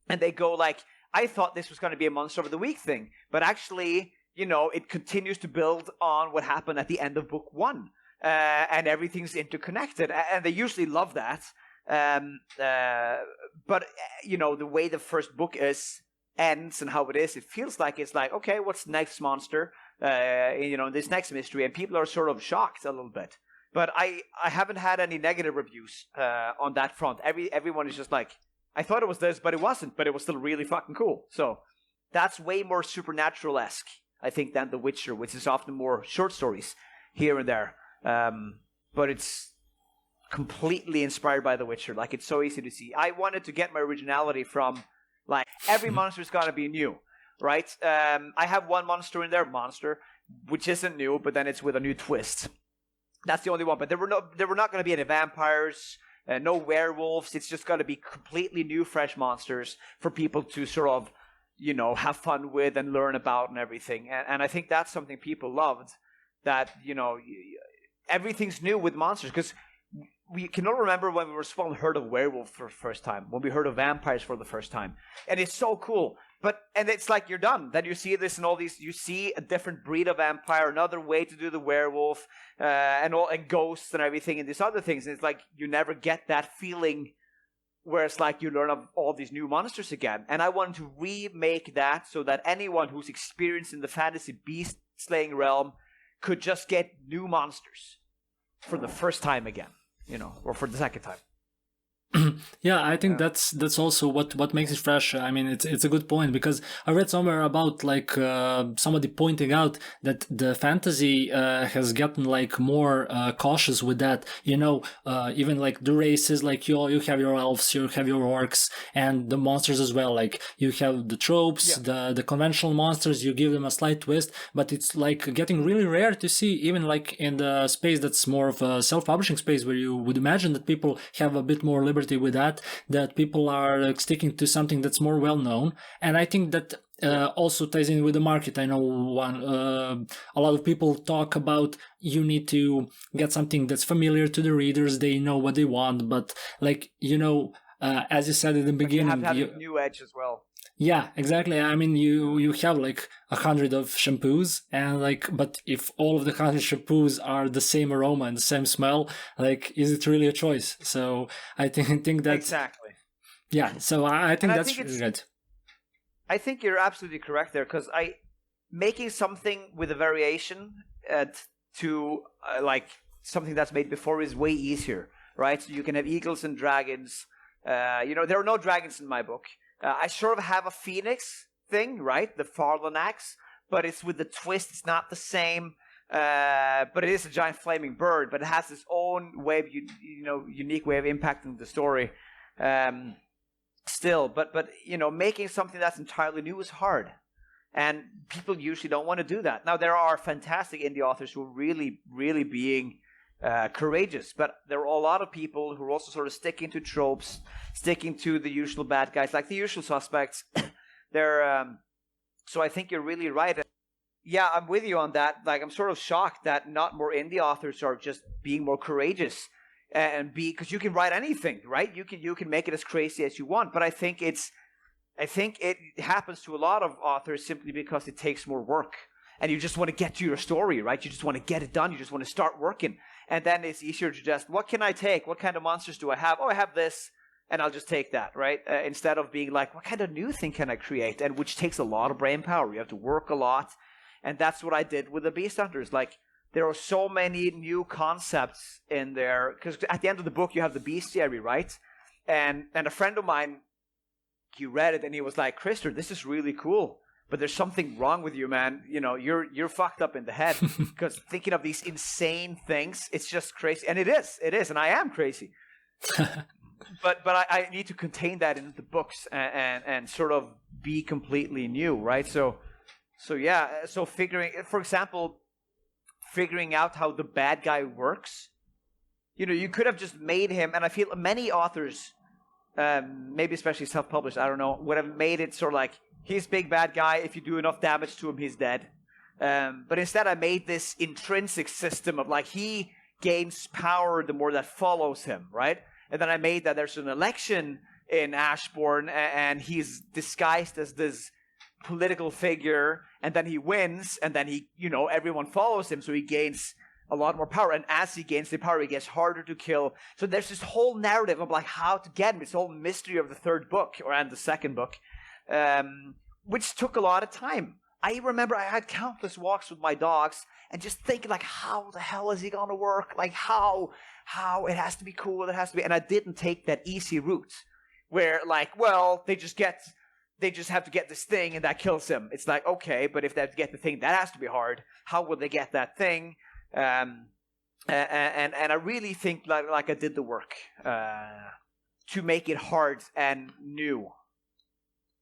and they go like, I thought this was going to be a Monster of the Week thing, but actually, it continues to build on what happened at the end of book one, and everything's interconnected, and they usually love that. But the way the first book ends and how it is, it feels like it's like, okay, what's next monster? This next mystery, and people are sort of shocked a little bit. But I haven't had any negative reviews on that front. Everyone is just like, I thought it was this, but it wasn't. But it was still really fucking cool. So that's way more Supernatural-esque, I think, than The Witcher, which is often more short stories here and there. But it's completely inspired by The Witcher. Like, it's so easy to see. I wanted to get my originality from, like, every monster's got to be new, right? I have one monster in there, which isn't new, but then it's with a new twist. That's the only one. But there were not going to be any vampires, no werewolves. It's just got to be completely new, fresh monsters for people to sort of, have fun with and learn about and everything. And I think that's something people loved, that, everything's new with monsters, because we can all remember when we were small and heard of werewolves for the first time, when we heard of vampires for the first time. And it's so cool. And it's like you're done. Then you see this and all these, you see a different breed of vampire, another way to do the werewolf, and ghosts and everything, and these other things. And it's like you never get that feeling where it's like you learn of all these new monsters again. And I wanted to remake that so that anyone who's experienced in the fantasy beast slaying realm could just get new monsters for the first time again. Or for the second time. Yeah, I think that's also what makes it fresh. I mean, it's a good point, because I read somewhere about like somebody pointing out that the fantasy has gotten like more cautious with that. Even like the races, like you have your elves, you have your orcs, and the monsters as well. Like you have the tropes, the conventional monsters. You give them a slight twist, but it's like getting really rare to see, even like in the space that's more of a self-publishing space, where you would imagine that people have a bit more liberty with that people are sticking to something that's more well known. And I think that also ties in with the market. I know a lot of people talk about you need to get something that's familiar to the readers, they know what they want, but like as you said in the beginning, you have to have a new edge as well. Yeah, exactly. I mean, you have like 100 of shampoos, and like, but if all of the 100 shampoos are the same aroma and the same smell, like, is it really a choice? So I think that exactly. Yeah. So I think that's really good. I think you're absolutely correct there, because making something with a variation to like something that's made before is way easier, right? So you can have eagles and dragons. There are no dragons in my book. I sort of have a phoenix thing, right? The Farland axe, but it's with the twist. It's not the same, but it is a giant flaming bird. But it has its own way of, unique way of impacting the story. Still, but making something that's entirely new is hard, and people usually don't want to do that. Now there are fantastic indie authors who are really, really being courageous. But there are a lot of people who are also sort of sticking to tropes, sticking to the usual bad guys, like the usual suspects. So I think you're really right. Yeah, I'm with you on that. Like, I'm sort of shocked that not more indie authors are just being more courageous and because you can write anything, right? You can make it as crazy as you want. But I think it happens to a lot of authors simply because it takes more work. And you just want to get to your story, right? You just want to get it done. You just want to start working. And then it's easier to just, what can I take? What kind of monsters do I have? Oh, I have this, and I'll just take that, right? Instead of being like, what kind of new thing can I create? And which takes a lot of brain power. You have to work a lot. And that's what I did with the Beast Hunters. Like, there are so many new concepts in there. Because at the end of the book, you have the bestiary, right? And a friend of mine, he read it, and he was like, Christer, this is really cool. But there's something wrong with you, man. You know, you're fucked up in the head. Because thinking of these insane things, it's just crazy. And it is, and I am crazy. but I need to contain that in the books and sort of be completely new, right? So figuring out how the bad guy works. You know, you could have just made him, and I feel many authors, maybe especially self-published, I don't know, would have made it sort of like, he's big bad guy, if you do enough damage to him, he's dead. But instead I made this intrinsic system of like, he gains power the more that follows him, right? And then I made that there's an election in Ashbourn, and he's disguised as this political figure, and then he wins, and then he, you know, everyone follows him, so he gains a lot more power. And as he gains the power, he gets harder to kill. So there's this whole narrative of like how to get him. It's the whole mystery of the third book, and the second book, which took a lot of time. I remember I had countless walks with my dogs and just thinking like, how the hell is he going to work? Like how it has to be cool, it has to be. And I didn't take that easy route where like, well, they just have to get this thing and that kills him. It's like, okay, but if they have to get the thing, that has to be hard. How will they get that thing? And I really think like I did the work to make it hard and new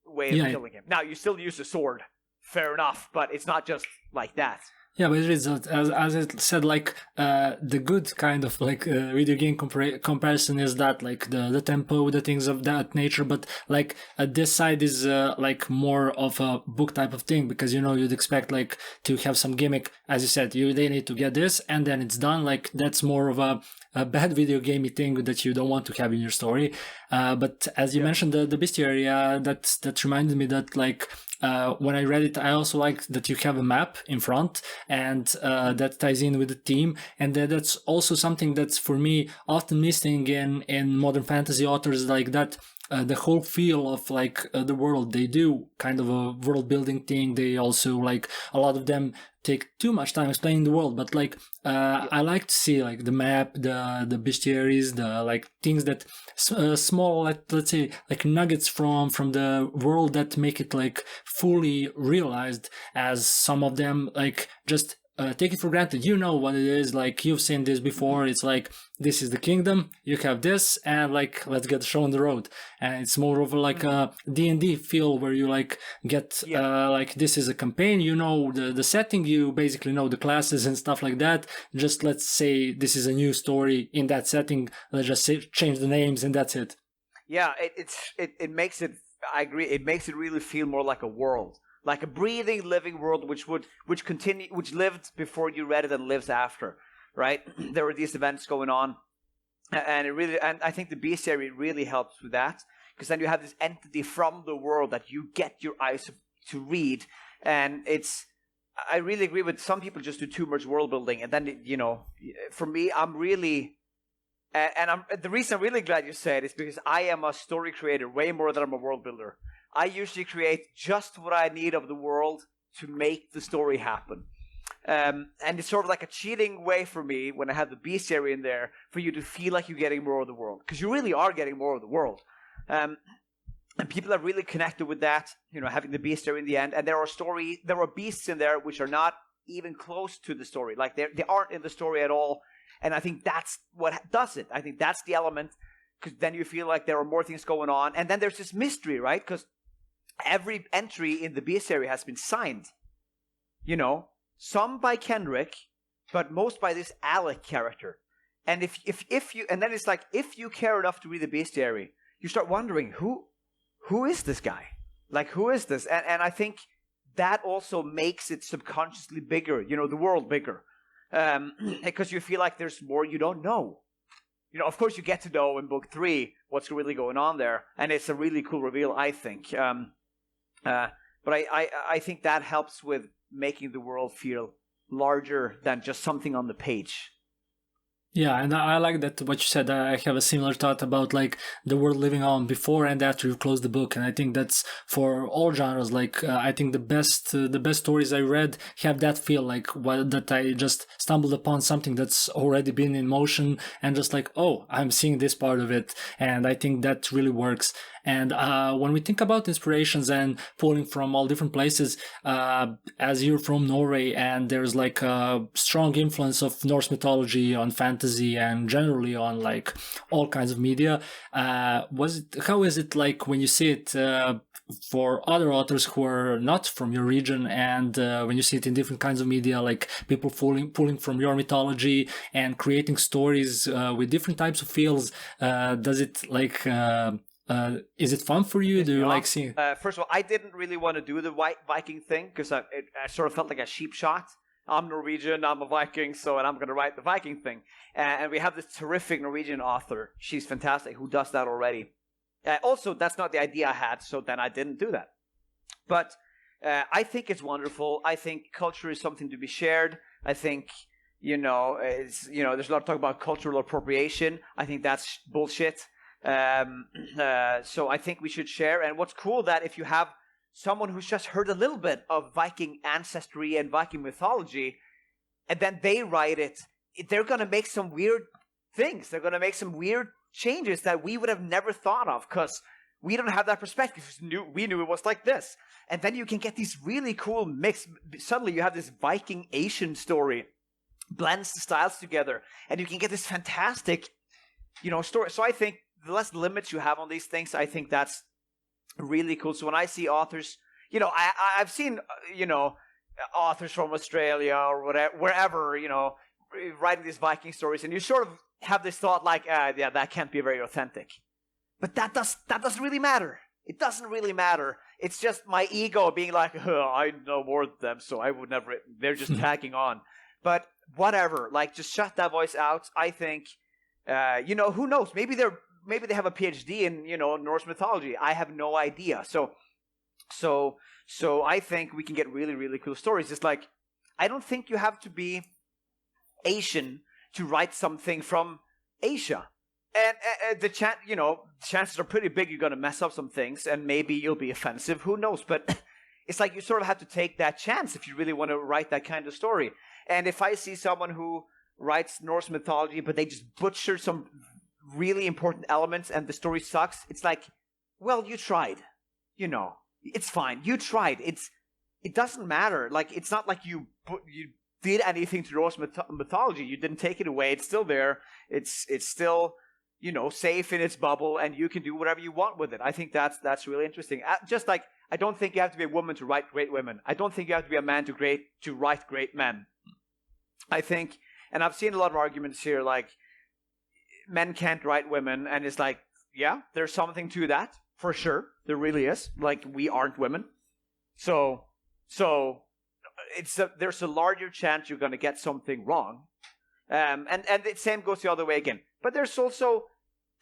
way of killing him. Now, you still use a sword, fair enough, but it's not just like that. Yeah, but it is, as I said, like, the good kind of, like, video game comparison is that, like, the tempo, the things of that nature, but, like, this side is, like, more of a book type of thing, because, you know, you'd expect, like, to have some gimmick, as you said, they need to get this, and then it's done, like, that's more of a bad video gamey thing that you don't want to have in your story. But as you mentioned, the bestiary, that reminded me that, like, when I read it, I also like that you have a map in front, and that ties in with the theme, and that's also something that's for me often missing in modern fantasy authors, like that. The whole feel of like the world, they do kind of a world building thing. They also, like, a lot of them take too much time explaining the world, but like I like to see like the map, the bestiaries, the like things that small, let's say, like nuggets from the world that make it like fully realized, as some of them like just take it for granted. You know what it is, like you've seen this before. It's like, this is the kingdom, you have this, and like, let's get the show on the road. And it's more of like a D&D feel, where you like get like, this is a campaign, you know the setting, you basically know the classes and stuff like that. Just let's say this is a new story in that setting, let's just change the names and that's it. Yeah, it makes it, I agree, it makes it really feel more like a world. Like a breathing, living world, which lived before you read it and lives after, right? There were these events going on, and I think the bestiary really helps with that, because then you have this entity from the world that you get your eyes to read, and I really agree with some people just do too much world building, and then for me, I'm really. And the reason I'm really glad you said is because I am a story creator way more than I'm a world builder. I usually create just what I need of the world to make the story happen. And it's sort of like a cheating way for me when I have the bestiary in there for you to feel like you're getting more of the world. Because you really are getting more of the world. And people are really connected with that, having the bestiary in the end. And there are beasts in there which are not even close to the story. Like they aren't in the story at all. And I think that's what does it. I think that's the element, because then you feel like there are more things going on. And then there's this mystery, right? Because every entry in the bestiary has been signed. Some by Kendrick, but most by this Alec character. And if you, and then it's like, if you care enough to read the bestiary, you start wondering, who is this guy? Like, who is this? And I think that also makes it subconsciously bigger, the world bigger. Because you feel like there's more you don't know. Of course you get to know in book 3 what's really going on there, and it's a really cool reveal, I think. But I think that helps with making the world feel larger than just something on the page. Yeah, and I like that what you said. I have a similar thought about like the world living on before and after you close the book, and I think that's for all genres. Like I think the best stories I read have that feel like that I just stumbled upon something that's already been in motion and just like, oh, I'm seeing this part of it, and I think that really works. And when we think about inspirations and pulling from all different places, as you're from Norway, and there's like a strong influence of Norse mythology on fantasy and generally on like all kinds of media, how is it like when you see it for other authors who are not from your region, and when you see it in different kinds of media, like people pulling from your mythology and creating stories with different types of feels? Does it like... is it fun for you? Do you like seeing? First of all, I didn't really want to do the Viking thing because I sort of felt like a cheap shot. I'm Norwegian, I'm a Viking, and I'm going to write the Viking thing. And we have this terrific Norwegian author. She's fantastic, who does that already. Also, that's not the idea I had, so then I didn't do that. But I think it's wonderful. I think culture is something to be shared. I think, there's a lot of talk about cultural appropriation. I think that's bullshit. So I think we should share. And what's cool that if you have someone who's just heard a little bit of Viking ancestry and Viking mythology, and then they write it, they're going to make some weird things. They're going to make some weird changes that we would have never thought of because we don't have that perspective. We knew it was like this. And then you can get these really cool mix. Suddenly you have this Viking Asian story, blends the styles together, and you can get this fantastic, story. So I think the less limits you have on these things, I think that's really cool. So when I see authors, I've seen, authors from Australia or whatever, wherever, writing these Viking stories, and you sort of have this thought like, yeah, that can't be very authentic. But that doesn't really matter. It doesn't really matter. It's just my ego being like, I know more than them, so I would never. They're just tagging on. But whatever, like, just shut that voice out. I think, who knows? Maybe they have a PhD in, Norse mythology. I have no idea. So I think we can get really, really cool stories. It's like, I don't think you have to be Asian to write something from Asia. And the chances are pretty big you're going to mess up some things, and maybe you'll be offensive. Who knows? But it's like you sort of have to take that chance if you really want to write that kind of story. And if I see someone who writes Norse mythology, but they just butcher some really important elements and the story sucks, it's like, well, you tried. It's fine. You tried. It doesn't matter. Like, it's not like you did anything to Norse mythology. You didn't take it away. It's still there. It's still, safe in its bubble, and you can do whatever you want with it. I think that's really interesting. Just like, I don't think you have to be a woman to write great women. I don't think you have to be a man to write great men. I think, and I've seen a lot of arguments here, like, men can't write women, and it's like, yeah, there's something to that, for sure. There really is. Like, we aren't women. So there's a larger chance you're going to get something wrong. And the same goes the other way again. But there's also,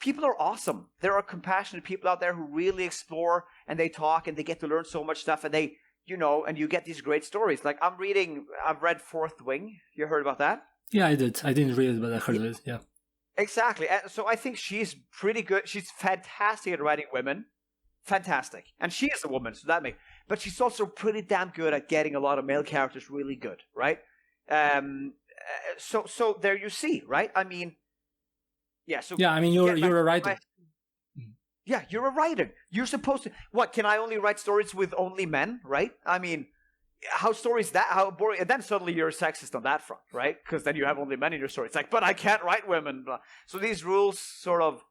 people are awesome. There are compassionate people out there who really explore, and they talk, and they get to learn so much stuff, and they, and you get these great stories. Like, I've read Fourth Wing. You heard about that? Yeah, I did. I didn't read it, but I heard of it, yeah. Exactly. And so I think she's pretty good. She's fantastic at writing women. Fantastic. And she is a woman, so that makes... But she's also pretty damn good at getting a lot of male characters really good, right? So there you see, right? I mean, yeah. So yeah, I mean, you're a writer. Yeah, you're a writer. You're supposed to... What, can I only write stories with only men, right? I mean, how boring... And then suddenly you're a sexist on that front, right? Because then you have only men in your story. It's like, but I can't write women. So these rules sort of...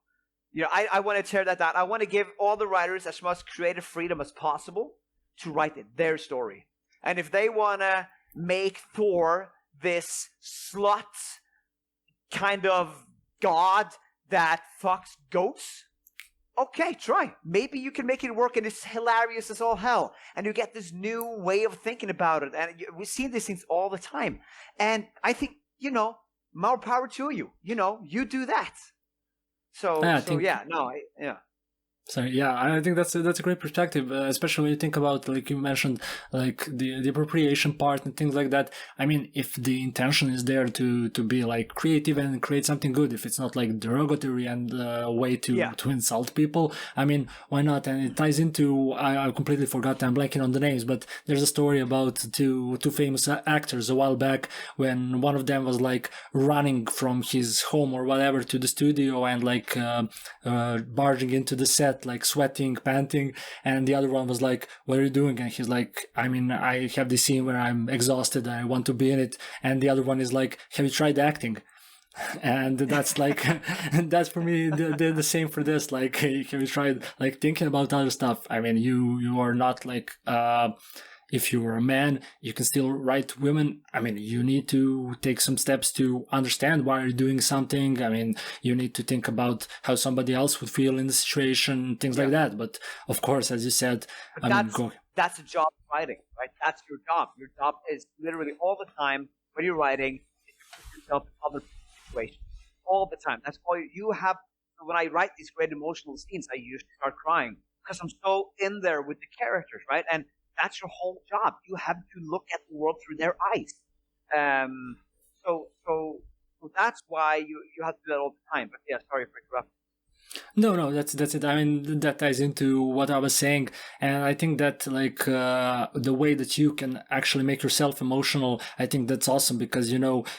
I want to tear that down. I want to give all the writers as much creative freedom as possible to write their story. And if they want to make Thor this slut kind of god that fucks goats. Okay, try. Maybe you can make it work, and it's hilarious as all hell. And you get this new way of thinking about it. And we see these things all the time. And I think, more power to you. You do that. So yeah. So yeah, I think that's a great perspective, especially when you think about, like you mentioned, like the appropriation part and things like that. I mean, if the intention is there to be like creative and create something good, if it's not like derogatory and a way to insult people, I mean, why not? And it ties into, I completely forgot, I'm blanking on the names, but there's a story about two famous actors a while back when one of them was like running from his home or whatever to the studio and like barging into the set, like sweating, panting, and the other one was like, what are you doing? And he's like, I mean, I have this scene where I'm exhausted, I want to be in it. And the other one is like, have you tried acting? And that's like, that's for me the same for this. Like, have you tried like thinking about other stuff? I mean, you are not like if you were a man, you can still write women. I mean, you need to take some steps to understand why you're doing something. I mean, you need to think about how somebody else would feel in the situation, things like that. But of course, as you said, that's a job of writing, right? That's your job. Your job is literally all the time when you're writing, you put yourself in other situations all the time. That's all you have. When I write these great emotional scenes, I usually start crying because I'm so in there with the characters, right? And that's your whole job. You have to look at the world through their eyes. So that's why you have to do that all the time. But yeah, sorry for interrupting. No, that's it. I mean, that ties into what I was saying, and I think that like the way that you can actually make yourself emotional, I think that's awesome because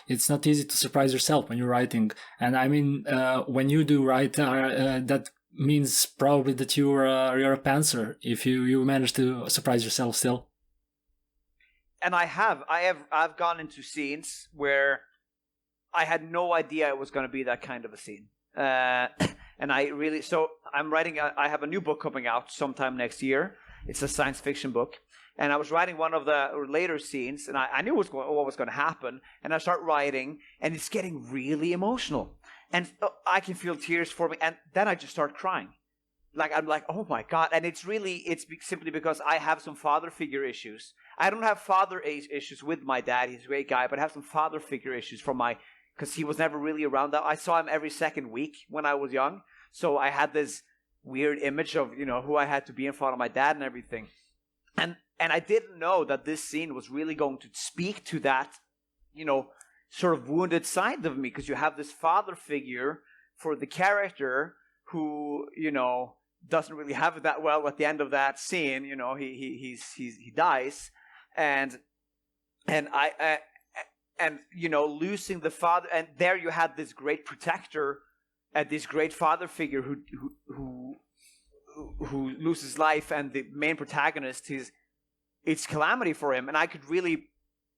it's not easy to surprise yourself when you're writing. And I mean, when you do write, that means probably that you're a pantser if you manage to surprise yourself still. And I've gone into scenes where I had no idea it was going to be that kind of a scene. And I'm writing, I have a new book coming out sometime next year. It's a science fiction book. And I was writing one of the later scenes, and I knew what was going to happen. And I start writing, and it's getting really emotional. And I can feel tears forming, and then I just start crying. Like, I'm like, oh my God. And it's simply because I have some father figure issues. I don't have father issues with my dad. He's a great guy, but I have some father figure issues because he was never really around. I saw him every second week when I was young. So I had this weird image of, who I had to be in front of my dad and everything. And I didn't know that this scene was really going to speak to that, sort of wounded side of me, because you have this father figure for the character who, doesn't really have it that well at the end of that scene. He dies, and losing the father, and there you had this great protector, this great father figure who loses life, and the main protagonist it's calamity for him, and I could really,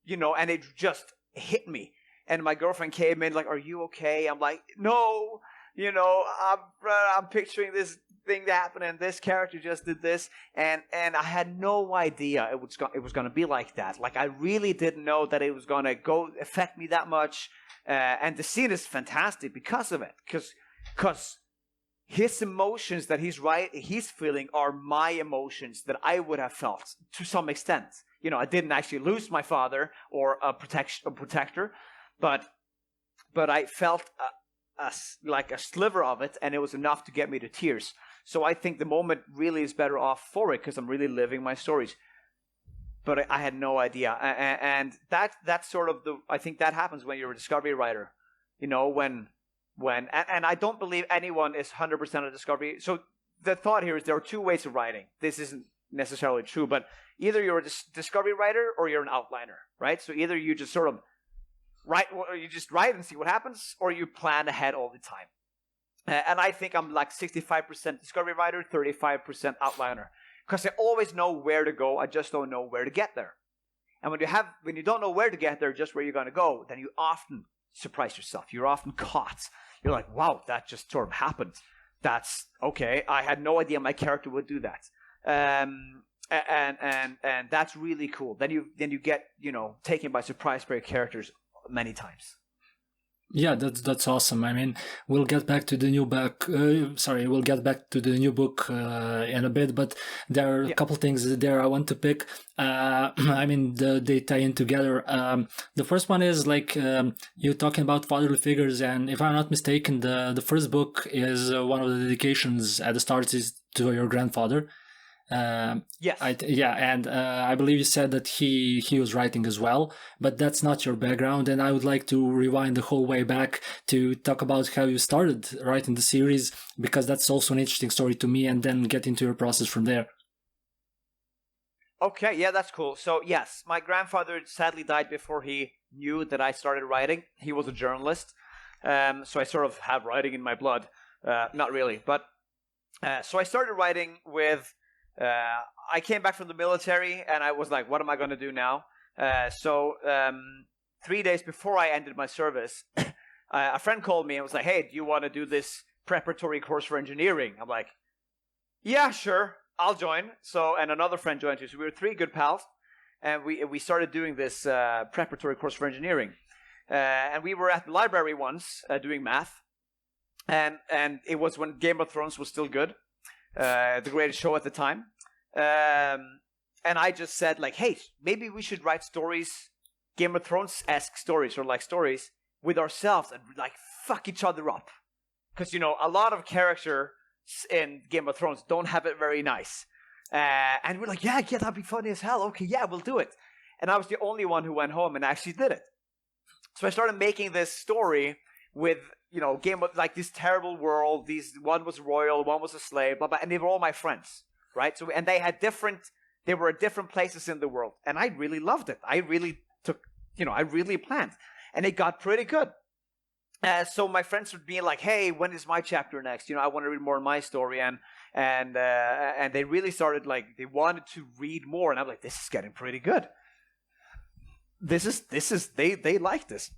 and it just hit me. And my girlfriend came in like, "Are you okay?" I'm like, "No, I'm picturing this thing that happened, and this character just did this," and I had no idea it was going to be like that. Like, I really didn't know that it was going to affect me that much. And the scene is fantastic because of it, because his emotions that he's feeling are my emotions that I would have felt to some extent. I didn't actually lose my father or a protector, but I felt like a sliver of it, and it was enough to get me to tears. So I think the moment really is better off for it, because I'm really living my stories. But I had no idea, and that's sort of I think that happens when you're a discovery writer. When I don't believe anyone is 100% a discovery. So the thought here is there are two ways of writing. This isn't necessarily true, but either you're a discovery writer or you're an outliner, right? So either you just sort of write and see what happens, or you plan ahead all the time. And I think I'm like 65% discovery writer, 35% outliner, because I always know where to go. I just don't know where to get there. And when you don't know where to get there, just where you're going to go, then you often surprise yourself. You're often caught. You're like, wow, that just sort of happened. That's okay. I had no idea my character would do that. And that's really cool. Then you get taken by surprise by your characters many times. Yeah, that's awesome. I mean, we'll get back to the new book. We'll get back to the new book in a bit, but there are a Yeah. couple things there I want to pick. I mean, they tie in together. The first one is like you're talking about fatherly figures, and if I'm not mistaken, the first book is one of the dedications at the start is to your grandfather. Yes. And I believe you said that he was writing as well, but that's not your background. And I would like to rewind the whole way back to talk about how you started writing the series, because that's also an interesting story to me, and then get into your process from there. Okay, yeah, that's cool. So, yes, my grandfather sadly died before he knew that I started writing. He was a journalist, so I sort of have writing in my blood. Not really, but so I started writing with. I came back from the military, and I was like, "What am I going to do now?" 3 days before I ended my service, a friend called me and was like, "Hey, do you want to do this preparatory course for engineering?" I'm like, "Yeah, sure, I'll join." So, and another friend joined too. So we were three good pals, and we started doing this preparatory course for engineering. And we were at the library once doing math, and it was when Game of Thrones was still good, the greatest show at the time. And I just said like, "Hey, maybe we should write stories, Game of Thrones-esque stories, or like stories with ourselves and like fuck each other up, because a lot of character." In Game of Thrones don't have it very nice. And we're like, yeah, that'd be funny as hell. Okay, yeah, we'll do it. And I was the only one who went home and actually did it. So I started making this story with, Game of, like, this terrible world. One was royal, one was a slave, blah, blah, and they were all my friends, right? So, and they were at different places in the world. And I really loved it. I really I really planned. And it got pretty good. So my friends would be like, "Hey, when is my chapter next? I want to read more of my story." And they really started like they wanted to read more, and I'm like, "This is getting pretty good. This is they like this."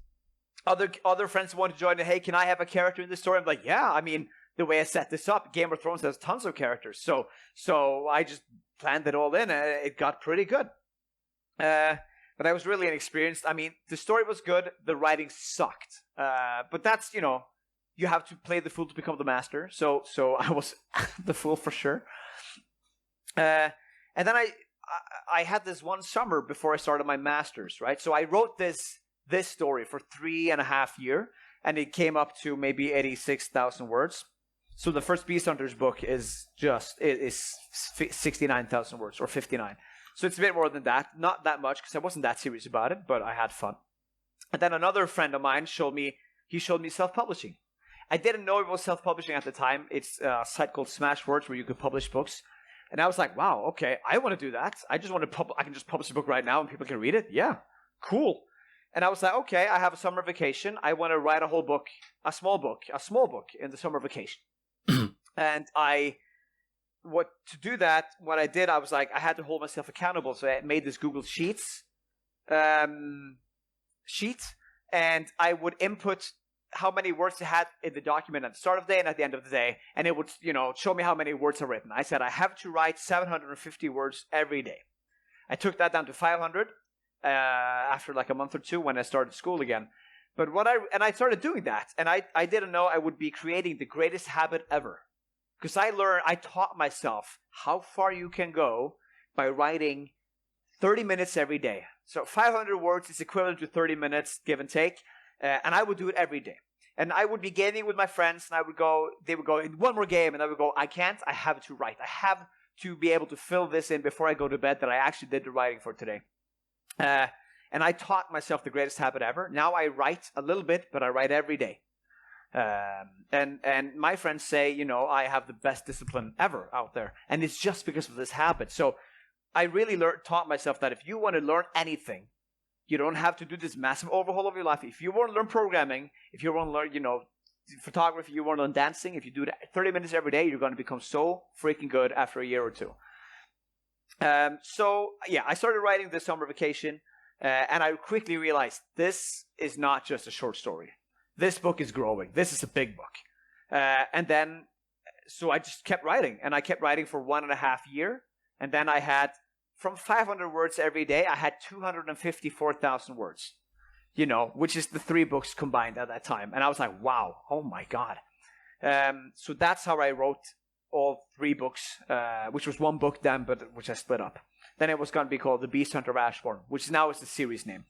Other friends want to join. Hey, can I have a character in this story? I'm like, "Yeah." I mean, the way I set this up, Game of Thrones has tons of characters, so I just planned it all in, and it got pretty good. But I was really inexperienced. I mean, the story was good. The writing sucked. But that's, you have to play the fool to become the master. So I was the fool for sure. And then I had this one summer before I started my master's, right? So I wrote this story for 3.5 years, and it came up to maybe 86,000 words. So the first Beast Hunters book is 69,000 words, or 59. So it's a bit more than that. Not that much, because I wasn't that serious about it, but I had fun. And then another friend of mine showed me self-publishing. I didn't know it was self-publishing at the time. It's a site called Smashwords where you could publish books. And I was like, wow, okay, I want to do that. I can just publish a book right now and people can read it. Yeah, cool. And I was like, okay, I have a summer vacation. I want to write a whole book, a small book in the summer vacation. And what I did, I was like, I had to hold myself accountable. So I made this Google Sheets sheet, and I would input how many words I had in the document at the start of the day and at the end of the day, and it would, show me how many words are written. I said I have to write 750 words every day. I took that down to 500 after like a month or two when I started school again. But I started doing that, and I didn't know I would be creating the greatest habit ever. Because I taught myself how far you can go by writing 30 minutes every day. So 500 words is equivalent to 30 minutes, give and take. And I would do it every day. And I would be gaming with my friends, and they would go, one more game, and I would go, I have to write. I have to be able to fill this in before I go to bed that I actually did the writing for today. And I taught myself the greatest habit ever. Now I write a little bit, but I write every day. And my friends say, I have the best discipline ever out there, and it's just because of this habit. So I really taught myself that if you want to learn anything, you don't have to do this massive overhaul of your life. If you want to learn programming, if you want to learn, photography, you want to learn dancing, if you do that 30 minutes every day, you're going to become so freaking good after a year or two. So yeah, I started writing this summer vacation, and I quickly realized this is not just a short story. This book is growing. This is a big book. And then, so I just kept writing, and I kept writing for 1.5 years. And then I had, from 500 words every day, I had 254,000 words. which is the 3 books combined at that time. And I was like, wow, oh my God. So that's how I wrote all 3 books, which was 1 book then, but which I split up. Then it was going to be called The Beast Hunter of Ashbourn, which now is the series name.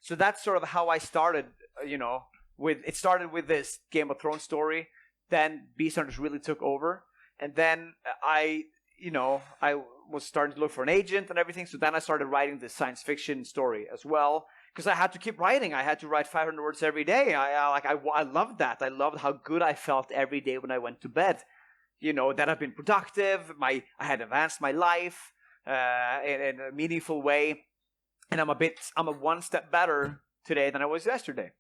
So that's sort of how I started, it started with this Game of Thrones story. Then Beast Hunters really took over. And then I was starting to look for an agent and everything. So then I started writing this science fiction story as well. Because I had to keep writing. I had to write 500 words every day. I loved that. I loved how good I felt every day when I went to bed. That I've been productive. I had advanced my life in a meaningful way. And I'm a 1 step better today than I was yesterday.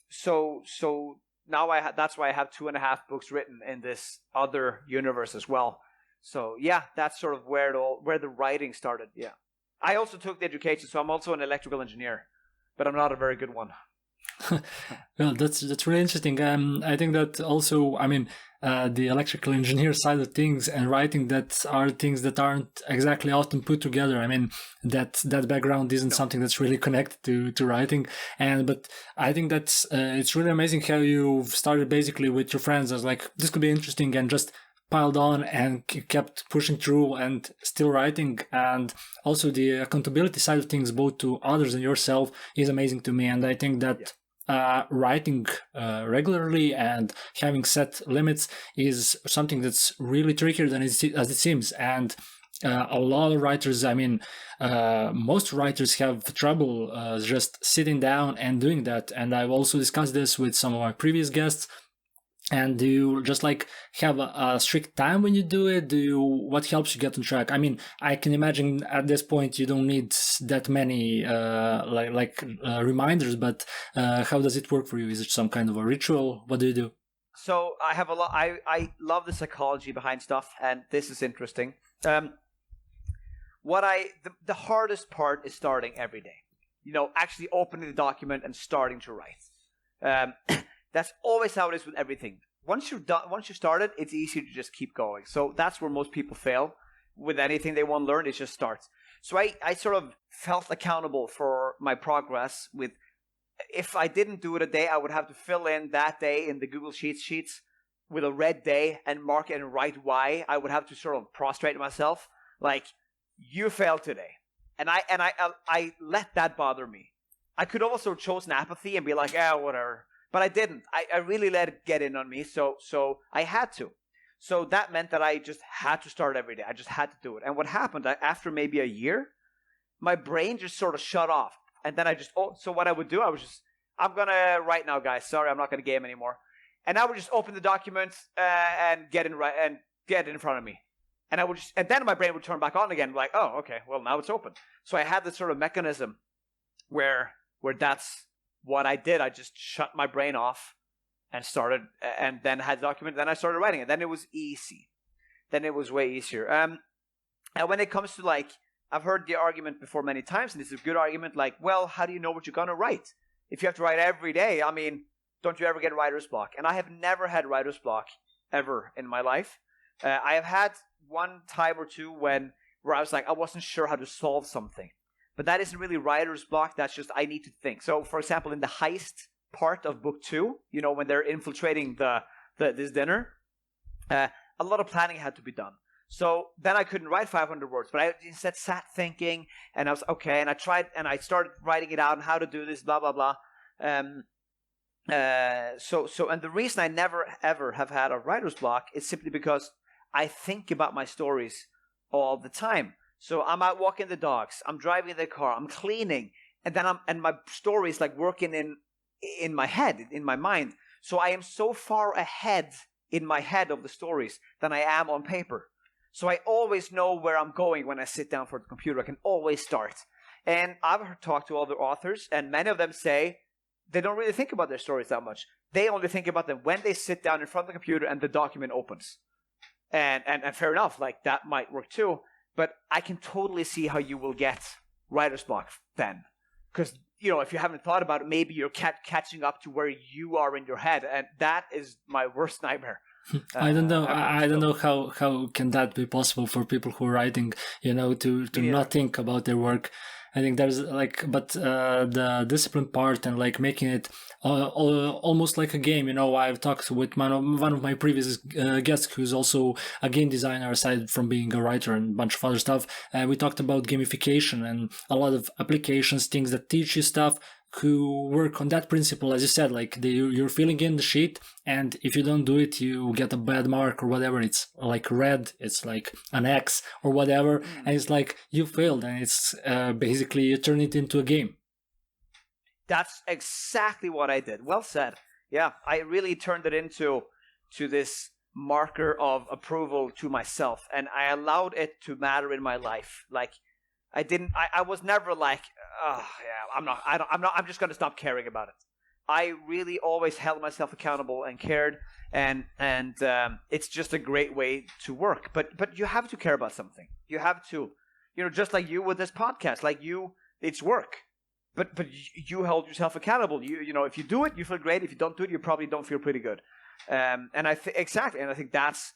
So now that's why I have 2.5 books written in this other universe as well. So yeah, that's sort of where the writing started. Yeah. I also took the education, so I'm also an electrical engineer, but I'm not a very good one. Well, that's really interesting. I think that also, the electrical engineer side of things and writing, that are things that aren't exactly often put together. That background isn't something that's really connected to writing. But I think that's it's really amazing how you've started basically with your friends. I was like, this could be interesting, and just piled on and kept pushing through and still writing. And also the accountability side of things, both to others and yourself, is amazing to me. And I think that writing regularly and having set limits is something that's really trickier than as it seems. And a lot of writers, most writers have trouble just sitting down and doing that. And I've also discussed this with some of my previous guests. And do you just have a strict time when you do it? What helps you get on track? I can imagine at this point you don't need that many reminders, but how does it work for you? Is it some kind of a ritual? What do you do? So I have I love the psychology behind stuff, and this is interesting. The hardest part is starting every day. Actually opening the document and starting to write. That's always how it is with everything. Once you started, it's easier to just keep going. So that's where most people fail with anything they want to learn. It just starts. So I sort of felt accountable for my progress. If I didn't do it a day, I would have to fill in that day in the Google sheets with a red day and mark it and write why. I would have to sort of prostrate myself, like, you failed today, and I let that bother me. I could also have chosen apathy and be like, whatever. But I didn't. I really let it get in on me, so I had to. So that meant that I just had to start every day. I just had to do it. And what happened, after maybe a year, my brain just sort of shut off. And then so what I would do, I'm going to write now, guys. Sorry, I'm not going to game anymore. And I would just open the document and get it in front of me. And and then my brain would turn back on again, like, oh, okay, well, now it's open. So I had this sort of mechanism where that's what I did. I just shut my brain off and started, and then had the document. Then I started writing it. Then it was easy. Then it was way easier. And when it comes to I've heard the argument before many times, and it's a good argument. Well, how do you know what you're gonna write? If you have to write every day, don't you ever get writer's block? And I have never had writer's block ever in my life. I have had one time or two where I was I wasn't sure how to solve something. But that isn't really writer's block. That's just I need to think. So, for example, in the heist part of book 2, when they're infiltrating this dinner, a lot of planning had to be done. So then I couldn't write 500 words, but I instead sat thinking, and I was okay. And I tried, and I started writing it out and how to do this, blah blah blah. And the reason I never ever have had a writer's block is simply because I think about my stories all the time. So I'm out walking the dogs, I'm driving the car, I'm cleaning, and then my story is working in my head, in my mind. So I am so far ahead in my head of the stories than I am on paper. So I always know where I'm going when I sit down for the computer. I can always start. And I've talked to other authors, and many of them say they don't really think about their stories that much. They only think about them when they sit down in front of the computer and the document opens. And fair enough, that might work too. But I can totally see how you will get writer's block then. Because, if you haven't thought about it, maybe you're catching up to where you are in your head. And that is my worst nightmare. I don't know. I don't know how can that be possible for people who are writing, to not think about their work. I think there's but the discipline part and like making it almost like a game. I've talked with one of my previous guests who's also a game designer aside from being a writer and a bunch of other stuff. We talked about gamification and a lot of applications, things that teach you stuff, who work on that principle, as you said, like you're filling in the sheet, and if you don't do it, you get a bad mark or whatever. It's like red, it's like an X or whatever, and it's like you failed, and it's basically you turn it into a game. That's exactly what I did. Well said. Yeah, I really turned it into this marker of approval to myself, and I allowed it to matter in my life. Like I was never like, oh yeah, I'm just going to stop caring about it. I really always held myself accountable and cared, and it's just a great way to work. But you have to care about something. You have to, just like you with this podcast, like it's work. But you hold yourself accountable. If you do it, you feel great. If you don't do it, you probably don't feel pretty good. And I think that's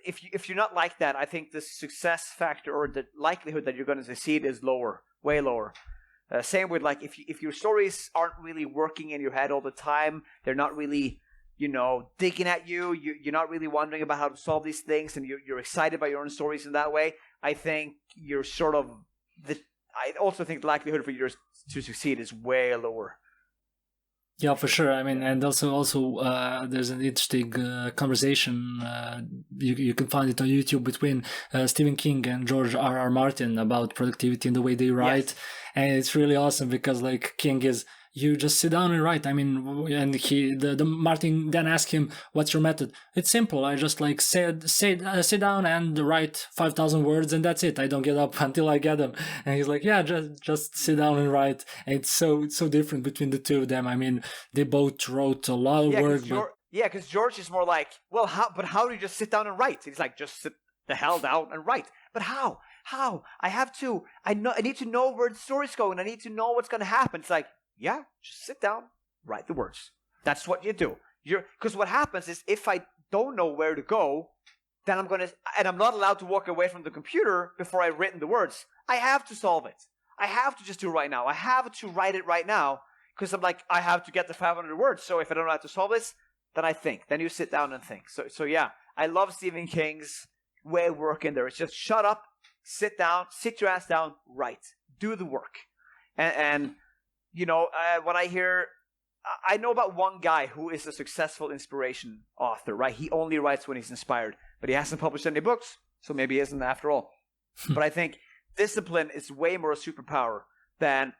if you're not like that, I think the success factor or the likelihood that you're going to succeed is lower, way lower. Same with like if your stories aren't really working in your head all the time, they're not really digging at you. You're not really wondering about how to solve these things, and you're excited by your own stories in that way. I think you're sort of I also think the likelihood for you to succeed is way lower. Yeah, for sure. I mean, and also, there's an interesting conversation. You can find it on YouTube between Stephen King and George R.R. Martin about productivity and the way they write, yes. And it's really awesome because like King is, you just sit down and write. I mean, and the Martin then asked him, "What's your method?" It's simple. I just like sit down and write 5,000 words, and that's it. I don't get up until I get them. And he's like, "Yeah, just sit down and write." And it's so different between the two of them. I mean, they both wrote a lot of work. Because George is more like, well, how do you just sit down and write? He's like, just sit the hell down and write. But how? I need to know where the story's going. I need to know what's going to happen. It's like, yeah, just sit down, write the words. That's what you do. Because what happens is if I don't know where to go, then I'm not allowed to walk away from the computer before I've written the words. I have to solve it. I have to just do it right now. I have to write it right now because I'm like, I have to get the 500 words. So if I don't know how to solve this, then I think. Then you sit down and think. So yeah, I love Stephen King's way of working there. It's just shut up, sit down, sit your ass down, write. Do the work. And when I know about one guy who is a successful inspiration author, right? He only writes when he's inspired, but he hasn't published any books, so maybe he isn't after all. But I think discipline is way more a superpower than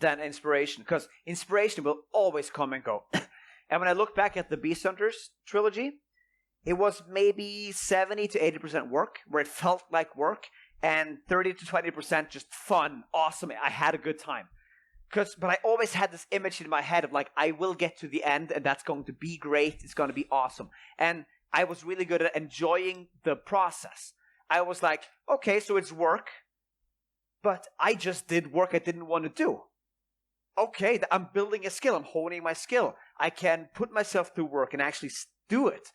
inspiration, because inspiration will always come and go. And when I look back at the Beast Hunters trilogy, it was maybe 70 to 80% work, where it felt like work, and 30 to 20% just fun, awesome. I had a good time. But I always had this image in my head of like, I will get to the end and that's going to be great. It's going to be awesome. And I was really good at enjoying the process. I was like, okay, so it's work, but I just did work I didn't want to do. Okay, I'm building a skill. I'm honing my skill. I can put myself through work and actually do it.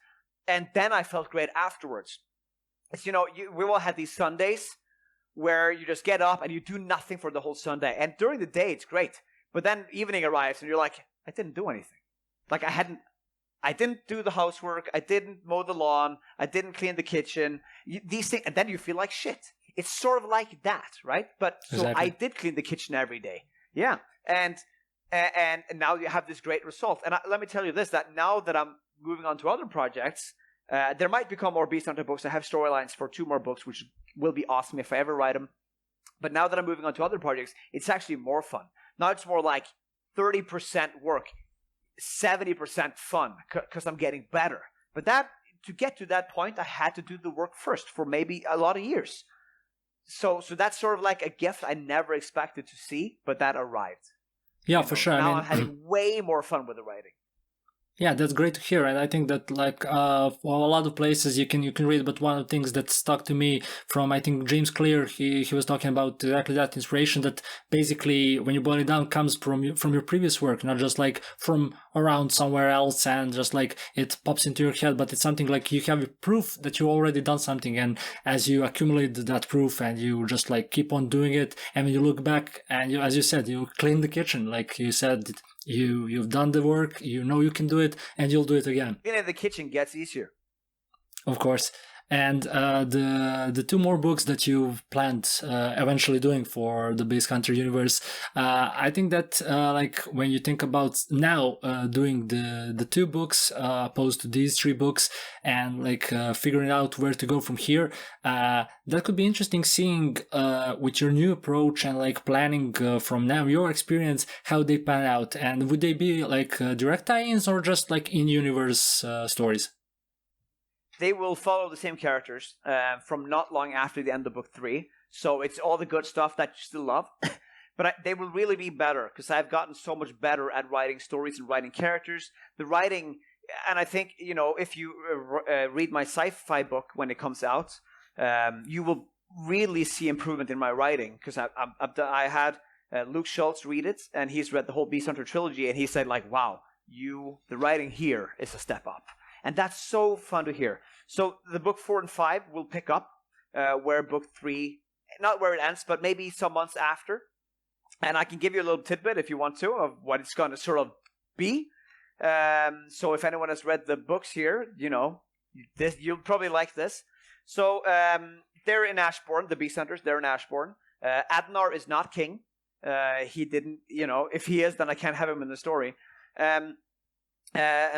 And then I felt great afterwards. It's, we all had these Sundays where you just get up and you do nothing for the whole Sunday. And during the day, it's great. But then evening arrives and you're like, I didn't do anything. Like I didn't do the housework. I didn't mow the lawn. I didn't clean the kitchen. These things, and then you feel like shit. It's sort of like that, right? But so exactly. I did clean the kitchen every day. Yeah. And now you have this great result. And let me tell you this, that now that I'm moving on to other projects, there might become more Beast Hunter books. I have storylines for 2 more books, which will be awesome if I ever write them. But now that I'm moving on to other projects, it's actually more fun. Now it's more like 30% work, 70% fun, because I'm getting better. But to get to that point, I had to do the work first for maybe a lot of years. So that's sort of like a gift I never expected to see, but that arrived. Yeah, for sure. Now I'm having way more fun with the writing. Yeah, that's great to hear, and I think that for a lot of places you can read. But one of the things that stuck to me from, I think, James Clear, he was talking about exactly that inspiration, that basically when you boil it down comes from your previous work, not just like from around somewhere else and just like it pops into your head, but it's something like you have proof that you already done something, and as you accumulate that proof and you just like keep on doing it, and when you look back and you, as you said, you clean the kitchen, like you said. You've done the work, you know you can do it, and you'll do it again. In the kitchen gets easier. Of course. And the two more books that you've planned eventually doing for the Beast Hunter universe, I think that like when you think about now doing the two books opposed to these three books, and like figuring out where to go from here, that could be interesting, seeing with your new approach and like planning from now your experience how they pan out, and would they be like direct tie-ins or just like in-universe stories? They will follow the same characters from not long after the end of book 3. So it's all the good stuff that you still love. But they will really be better because I've gotten so much better at writing stories and writing characters. The writing, and I think, if you read my sci-fi book when it comes out, you will really see improvement in my writing, because I had Luke Schultz read it, and he's read the whole Beast Hunter trilogy, and he said like, wow, the writing here is a step up. And that's so fun to hear. So the book 4 and 5 will pick up where book 3, not where it ends, but maybe some months after. And I can give you a little tidbit if you want to of what it's going to sort of be. So if anyone has read the books here, you'll probably like this. So they're in Ashbourn, the Beast Hunters, they're in Ashbourn. Adnar is not king. He didn't, if he is, then I can't have him in the story. And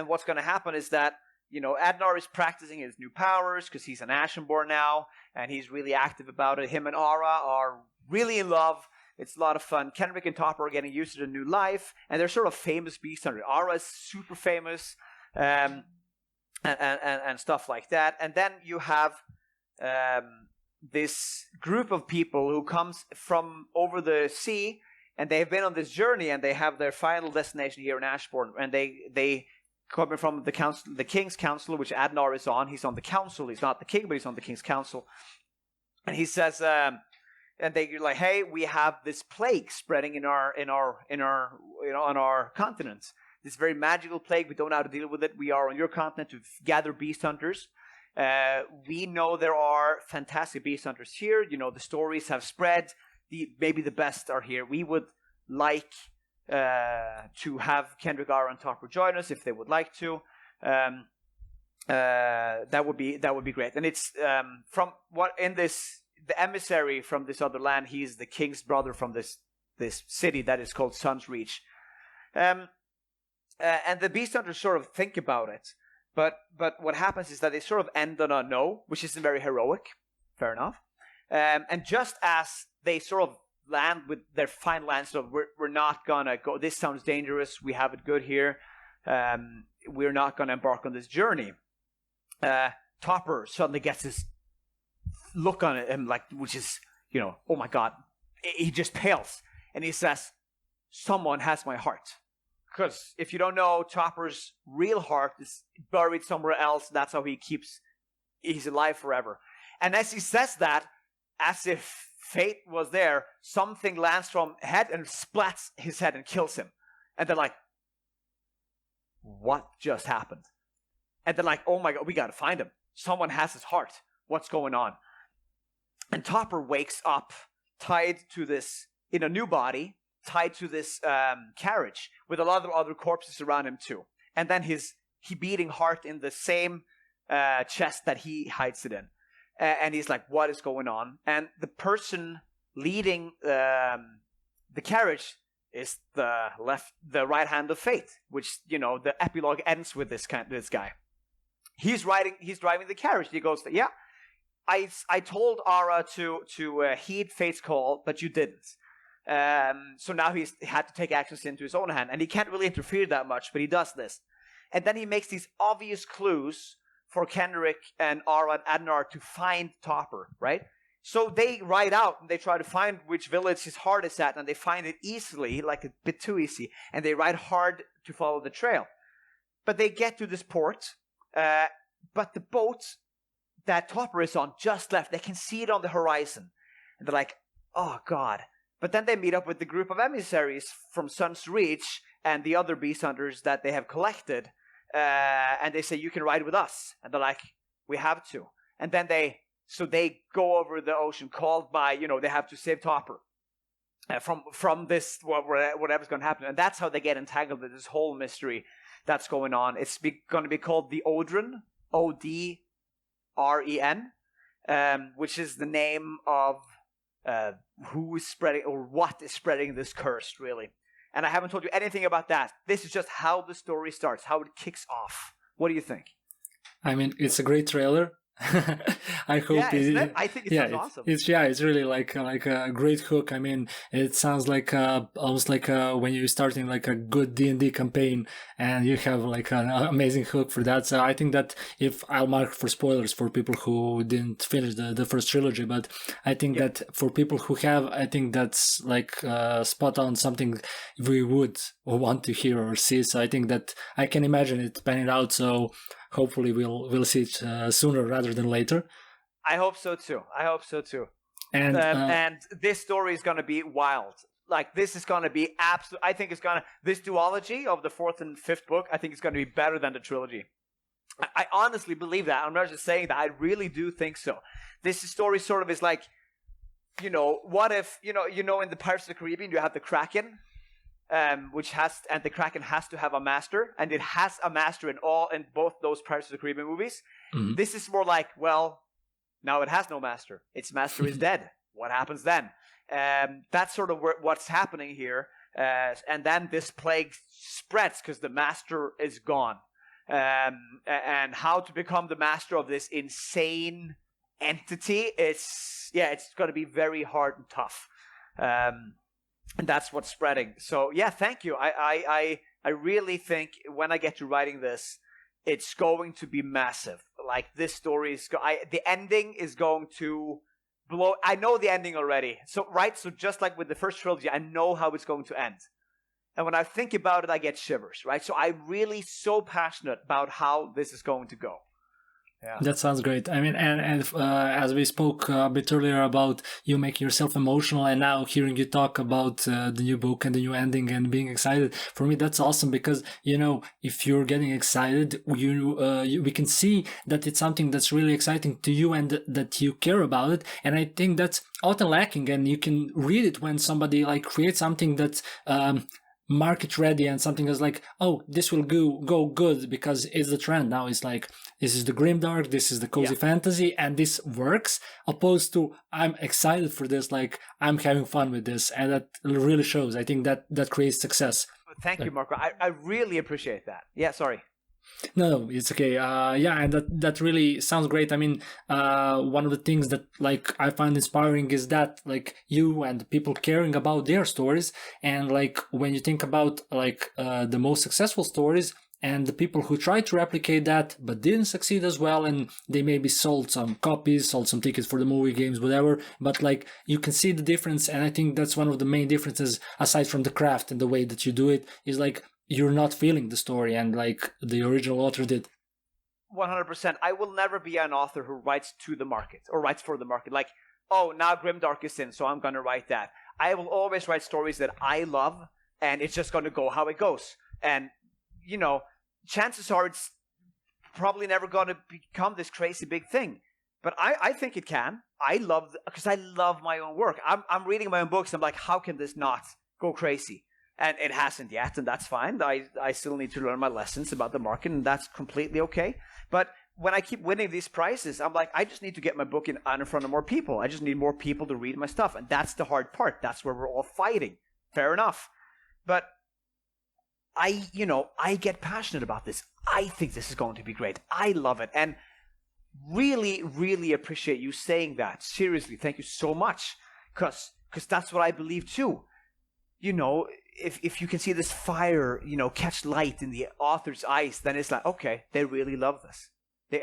what's going to happen is that Adnar is practicing his new powers because he's an Ashenborn now, and he's really active about it. Him and Ara are really in love. It's a lot of fun. Kenrick and Topper are getting used to the new life, and they're sort of famous beast hunters. Ara is super famous, and stuff like that. And then you have this group of people who comes from over the sea, and they've been on this journey, and they have their final destination here in Ashbourn, and they coming from the council, the king's council, which Adnar is on. He's on the council. He's not the king, but he's on the king's council. And he says, and they're like, "Hey, we have this plague spreading on our continent. This very magical plague. We don't know how to deal with it. We are on your continent to gather beast hunters. We know there are fantastic beast hunters here. The stories have spread. Maybe the best are here. We would like to have Kendrick, Ara, and Topper join us if they would like to. That would be great. And it's from what in this, the emissary from this other land. He's the king's brother from this city that is called Sun's Reach. And the beast hunters sort of think about it, but what happens is that they sort of end on a no, which isn't very heroic. Fair enough. And just as they sort of land with their final answer of we're not gonna go, this sounds dangerous, we have it good here, we're not gonna embark on this journey, Topper suddenly gets this look on him, like, which is, oh my god, he just pales, and he says, someone has my heart. Because if you don't know, Topper's real heart is buried somewhere else. That's how he's alive forever. And as he says that, as if fate was there, something lands from head and splats his head and kills him. And they're like, what just happened? And they're like, oh my god, we gotta find him. Someone has his heart. What's going on? And Topper wakes up tied to this, in a new body, tied to this carriage with a lot of other corpses around him too. And then he beating heart in the same chest that he hides it in. And he's like, what is going on? And the person leading the carriage is the right hand of fate, which, the epilogue ends with this guy. He's driving the carriage. He goes, yeah, I told Ara to heed fate's call, but you didn't. So now he had to take actions into his own hand, and he can't really interfere that much, but he does this. And then he makes these obvious clues for Kenrick and Ara and Adnar to find Topper, right? So they ride out and they try to find which village his heart is at, and they find it easily, like a bit too easy, and they ride hard to follow the trail. But they get to this port, but the boat that Topper is on just left. They can see it on the horizon. And they're like, oh, God. But then they meet up with the group of emissaries from Sun's Reach and the other beast hunters that they have collected. And they say, you can ride with us. And they're like, we have to. And then they go over the ocean called by, they have to save Topper from this, whatever's going to happen. And that's how they get entangled with this whole mystery that's going on. It's going to be called the Odren, Odren, which is the name of who is spreading or what is spreading this curse, really. And I haven't told you anything about that. This is just how the story starts, how it kicks off. What do you think? I mean, it's a great trailer. I hope I think it sounds awesome. It's really like a great hook. I mean, it sounds like almost like when you're starting like a good D&D campaign and you have like an amazing hook for that. So I think that if I'll mark for spoilers for people who didn't finish the first trilogy, but I think that for people who have, I think that's like spot on, something we would want to hear or see. So I think that I can imagine it panning out. So hopefully we'll see it sooner rather than later. I hope so too. And this story is going to be wild. Like, this is going to be absolute. I think this duology of the fourth and fifth book, I think it's going to be better than the trilogy. I honestly believe that. I'm not just saying that. I really do think so. This story sort of is like, what if, in the Pirates of the Caribbean, you have the Kraken, and the Kraken has to have a master, and it has a master in both those Pirates of the Caribbean movies. Mm-hmm. This is more like, well, now it has no master. Its master is dead. What happens then? That's sort of what's happening here. And then this plague spreads because the master is gone. And how to become the master of this insane entity, it's going to be very hard and tough. And that's what's spreading. So, yeah, thank you. I really think when I get to writing this, it's going to be massive. Like, this story is... the ending is going to blow... I know the ending already. So just like with the first trilogy, I know how it's going to end. And when I think about it, I get shivers, right? So I'm really so passionate about how this is going to go. Yeah. That sounds great. I mean, and as we spoke a bit earlier about you making yourself emotional, and now hearing you talk about the new book and the new ending and being excited, for me that's awesome because if you're getting excited, we can see that it's something that's really exciting to you and that you care about it. And I think that's often lacking, and you can read it when somebody like creates something that's market ready and something that's like, oh, this will go good because it's the trend now. It's like, this is the grimdark, this is the cozy fantasy, and this works, opposed to I'm excited for this, like I'm having fun with this, and that really shows. I think that creates success. Thank you, Marco. I really appreciate that. Yeah, sorry. No, it's okay. And that really sounds great. I mean, one of the things that like I find inspiring is that like you and people caring about their stories, and like when you think about like the most successful stories and the people who tried to replicate that but didn't succeed as well, and they maybe sold some copies, sold some tickets for the movie, games, whatever, but like you can see the difference. And I think that's one of the main differences, aside from the craft and the way that you do it, is like you're not feeling the story, and like the original author did. 100%. I will never be an author who writes to the market or writes for the market. Like, oh, now Grimdark is in, so I'm going to write that. I will always write stories that I love, and it's just going to go how it goes. And, chances are it's probably never going to become this crazy big thing. But I think it can. Because I love my own work. I'm reading my own books. I'm like, how can this not go crazy? And it hasn't yet, and that's fine. I still need to learn my lessons about the market, and that's completely okay. But when I keep winning these prizes, I'm like, I just need to get my book in front of more people. I just need more people to read my stuff, and that's the hard part. That's where we're all fighting. Fair enough. But I get passionate about this. I think this is going to be great. I love it, and really, really appreciate you saying that. Seriously, thank you so much, because that's what I believe too. If you can see this fire, catch light in the author's eyes, then it's like, okay, they really love this.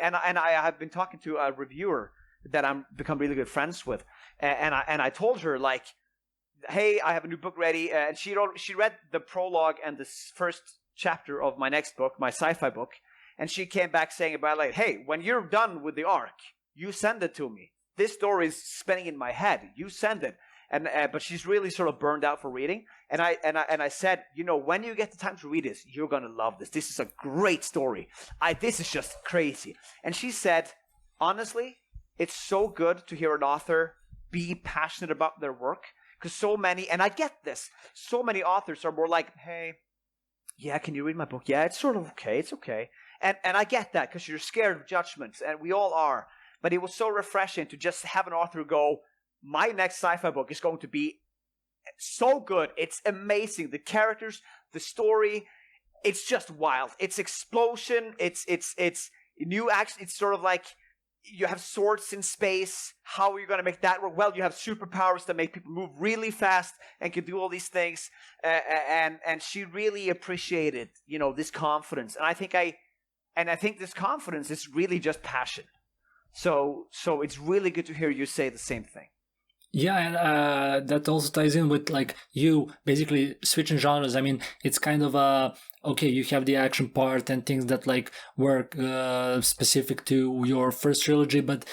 And I have been talking to a reviewer that I'm become really good friends with, and I told her, like, hey, I have a new book ready, and she read the prologue and the first chapter of my next book, my sci-fi book, and she came back saying about like, hey, when you're done with the arc, you send it to me. This story is spinning in my head. You send it. And but she's really sort of burned out for reading. And I said, when you get the time to read this, you're gonna love this. This is a great story. This is just crazy. And she said, honestly, it's so good to hear an author be passionate about their work, because so many, and I get this, so many authors are more like, hey, yeah, can you read my book? Yeah, it's sort of okay. It's okay. And I get that, because you're scared of judgments, and we all are. But it was so refreshing to just have an author go, my next sci-fi book is going to be so good. It's amazing. The characters, the story, it's just wild. It's explosion. It's new action. It's sort of like you have swords in space. How are you going to make that work? Well, you have superpowers that make people move really fast and can do all these things. And she really appreciated, this confidence. And I think this confidence is really just passion. So it's really good to hear you say the same thing. Yeah, and that also ties in with like you basically switching genres. I mean, it's kind of okay, you have the action part and things that like work specific to your first trilogy, but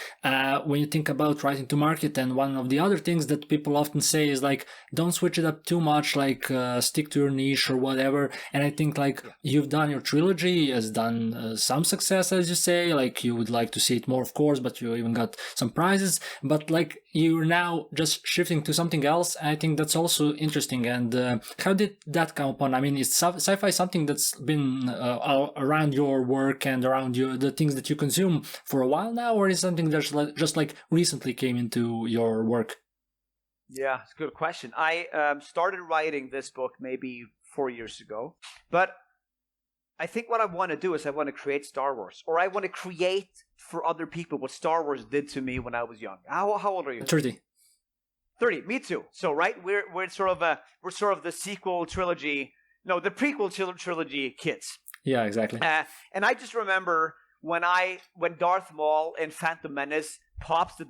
when you think about writing to market, and one of the other things that people often say is like, don't switch it up too much, like stick to your niche or whatever. And I think like you've done your trilogy, has done some success, as you say, like you would like to see it more, of course, but you even got some prizes, but like you're now just shifting to something else. I think that's also interesting. And how did that come upon? I mean, is sci-fi something that's been around your work and around the things that you consume for a while now, or is something that's just like recently came into your work? Yeah, it's a good question. I started writing this book maybe 4 years ago, but I think what I want to do is I want to create Star Wars, or I want to create for other people what Star Wars did to me when I was young. How old are you? 30. 30. Me too. So right, we're sort of the sequel trilogy. No, the prequel trilogy kids. Yeah, exactly. And I just remember when Darth Maul in Phantom Menace pops the.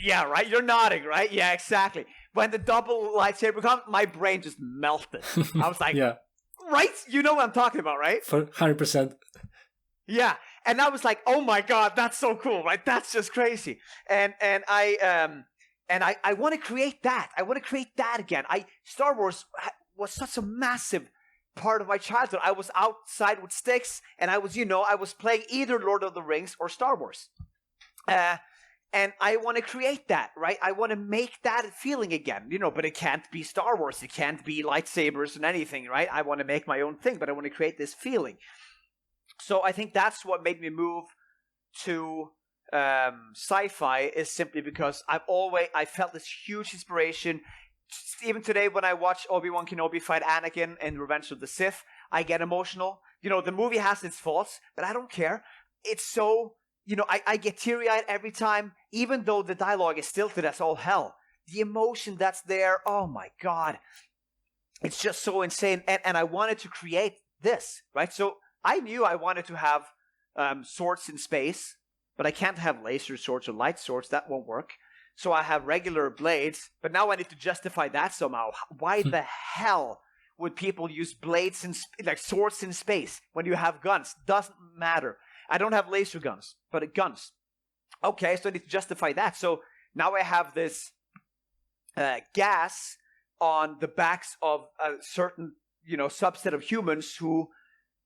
Yeah, right. You're nodding, right? Yeah, exactly. When the double lightsaber comes, my brain just melted. I was like, yeah. Right? You know what I'm talking about, right? For 100%. Yeah, and I was like, oh my god, that's so cool, right? That's just crazy. And I want to create that. I want to create that again. Star Wars was such a massive part of my childhood. I was outside with sticks, and I was playing either Lord of the Rings or Star Wars. And I want to create that, right? I want to make that feeling again, but it can't be Star Wars. It can't be lightsabers and anything, right? I want to make my own thing, but I want to create this feeling. So I think that's what made me move to sci-fi, is simply because I felt this huge inspiration. Even today when I watch Obi-Wan Kenobi fight Anakin in Revenge of the Sith, I get emotional. The movie has its faults, but I don't care. It's so... I get teary-eyed every time, even though the dialogue is stilted as all hell. The emotion that's there, oh my god. It's just so insane. And I wanted to create this, right? So I knew I wanted to have swords in space, but I can't have laser swords or light swords. That won't work. So I have regular blades, but now I need to justify that somehow. Why the hell would people use blades like swords in space when you have guns? Doesn't matter. I don't have laser guns, but guns. Okay, so I need to justify that. So now I have this gas on the backs of a certain, subset of humans who,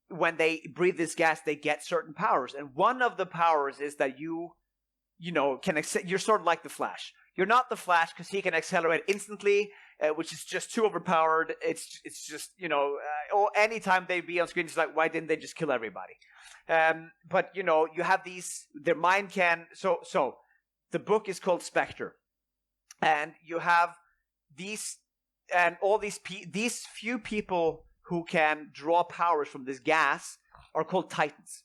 when they breathe this gas, they get certain powers. And one of the powers is that you're sort of like the Flash. You're not the Flash because he can accelerate instantly, which is just too overpowered. It's just, or anytime they be on screen, it's like, why didn't they just kill everybody? But you have their mind can, so the book is called Spectre, and you have these few people who can draw powers from this gas are called Titans.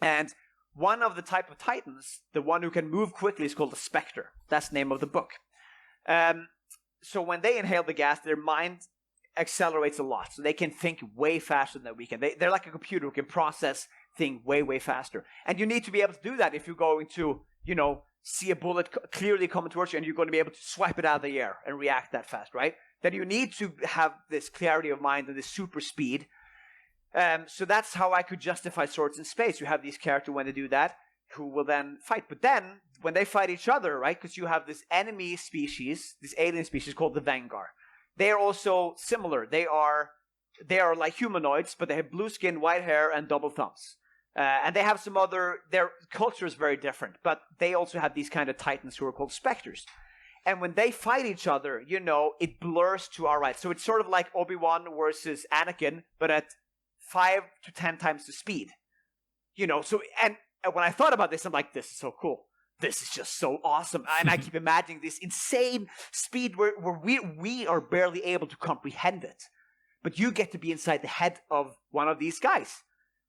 And one of the type of Titans, the one who can move quickly, is called a Spectre. That's the name of the book. So when they inhale the gas, their mind accelerates a lot, so they can think way faster than we can. They're like a computer who can process things way, way faster. And you need to be able to do that if you're going to, see a bullet clearly coming towards you, and you're going to be able to swipe it out of the air and react that fast, right? Then you need to have this clarity of mind and this super speed. So that's how I could justify swords in space. You have these characters when they do that who will then fight. But then when they fight each other, right? Because you have this enemy species, this alien species called the Vanguard. They are also similar. They are like humanoids, but they have blue skin, white hair, and double thumbs. And they have some other. Their culture is very different, but they also have these kind of titans who are called specters. And when they fight each other, it blurs to our right. So it's sort of like Obi-Wan versus Anakin, but at 5 to 10 times the speed. So, and when I thought about this, I'm like, this is so cool. This is just so awesome. And I keep imagining this insane speed where we are barely able to comprehend it. But you get to be inside the head of one of these guys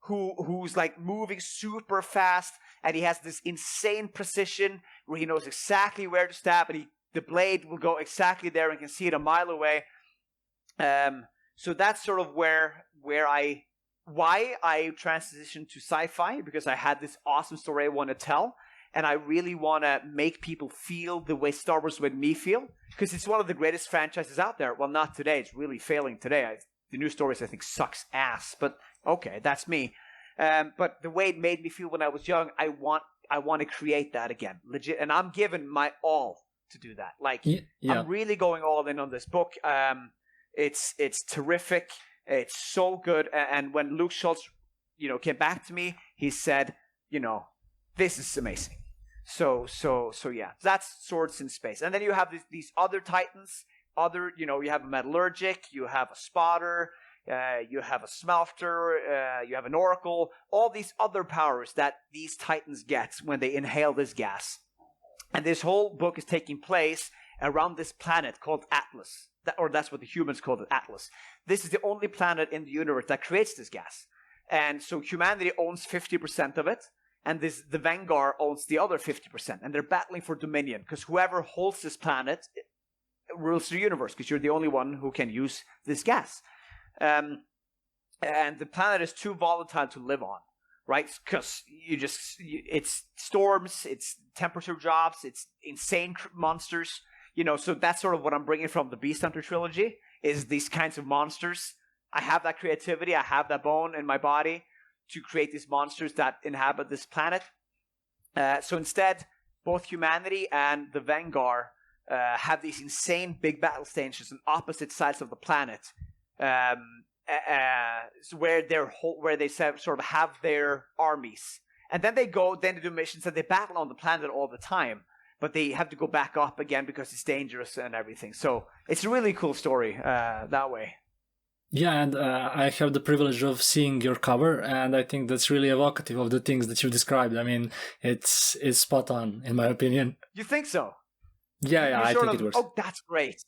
who's like moving super fast, and he has this insane precision where he knows exactly where to stab, and the blade will go exactly there and can see it a mile away. So that's sort of why I transitioned to sci-fi, because I had this awesome story I want to tell, and I really want to make people feel the way Star Wars made me feel, because it's one of the greatest franchises out there. Well, not today. It's really failing today. The new stories, I think, sucks ass, but okay, that's me. But the way it made me feel when I was young, I want to create that again, legit, and I'm giving my all to do that. Like, yeah. I'm really going all in on this book. It's terrific. It's so good. And when Luke Schultz, came back to me, he said, this is amazing. So yeah, that's Swords in Space. And then you have these other titans. You have a metallurgic, you have a spotter, you have a smelter, you have an oracle. All these other powers that these titans get when they inhale this gas. And this whole book is taking place around this planet called Atlas. That's what the humans call it, Atlas. This is the only planet in the universe that creates this gas. And so humanity owns 50% of it, and the Vanguard owns the other 50%. And they're battling for dominion, because whoever holds this planet rules the universe, because you're the only one who can use this gas. And the planet is too volatile to live on, right? Because it's storms, it's temperature drops, it's insane monsters. So that's sort of what I'm bringing from the Beast Hunter trilogy, is these kinds of monsters. I have that creativity, I have that bone in my body to create these monsters that inhabit this planet. So instead, both humanity and the Vanguard have these insane big battle stations on opposite sides of the planet, where they sort of have their armies. And then they do missions, and they battle on the planet all the time. But they have to go back up again because it's dangerous and everything. So it's a really cool story that way. Yeah, and I have the privilege of seeing your cover, and I think that's really evocative of the things that you described. I mean, it's spot on, in my opinion. You think so? Yeah, I think it works. Oh, that's great.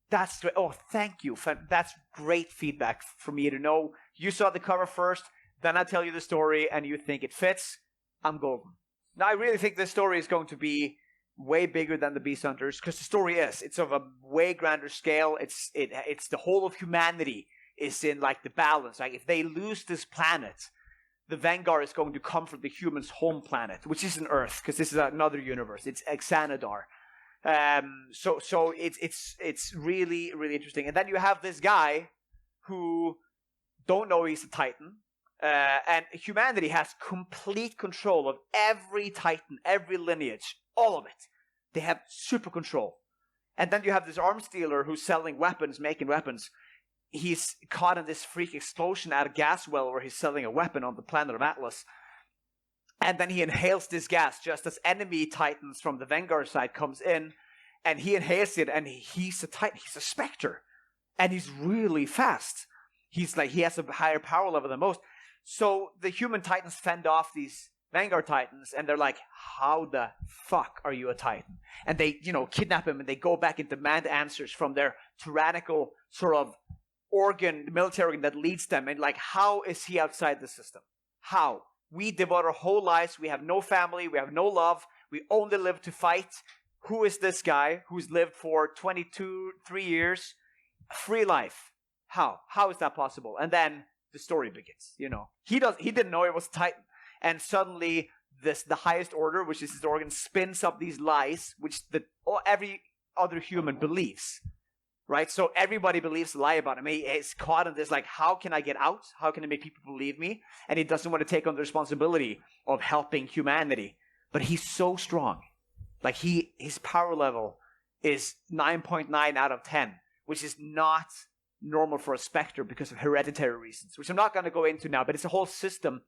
That's great. Oh, thank you. That's great feedback for me to know. You saw the cover first, then I tell you the story, and you think it fits. I'm golden. Now, I really think this story is going to be way bigger than the Beast Hunters, because the story it's of a way grander scale. It's the whole of humanity is in like the balance. Like, if they lose this planet, the Vanguard is going to come from the humans' home planet, which isn't Earth, because this is another universe. It's Xanadar. So it's really, really interesting. And then you have this guy who don't know he's a Titan. And humanity has complete control of every Titan, every lineage, all of it. They have super control. And then you have this arms dealer who's selling weapons, making weapons. He's caught in this freak explosion at a gas well where he's selling a weapon on the planet of Atlas. And then he inhales this gas just as enemy Titans from the Vanguard side comes in, and he inhales it, and he's a Titan. He's a Spectre. And he's really fast. He has a higher power level than most. So the human Titans fend off these Vanguard Titans, and they're like, how the fuck are you a Titan? And they, kidnap him, and they go back and demand answers from their tyrannical sort of military organ that leads them. And like, how is he outside the system? How? We devote our whole lives. We have no family. We have no love. We only live to fight. Who is this guy who's lived for 3 years? Free life. How? How is that possible? And then the story begins. He didn't know it was Titan. And suddenly the highest order, which is his organ, spins up these lies, which every other human believes. right? So everybody believes a lie about him. He is caught in this, like, how can I get out? How can I make people believe me? And he doesn't want to take on the responsibility of helping humanity. But he's so strong. Like, his power level is 9.9 out of 10, which is not normal for a Spectre because of hereditary reasons, which I'm not going to go into now, but it's a whole system,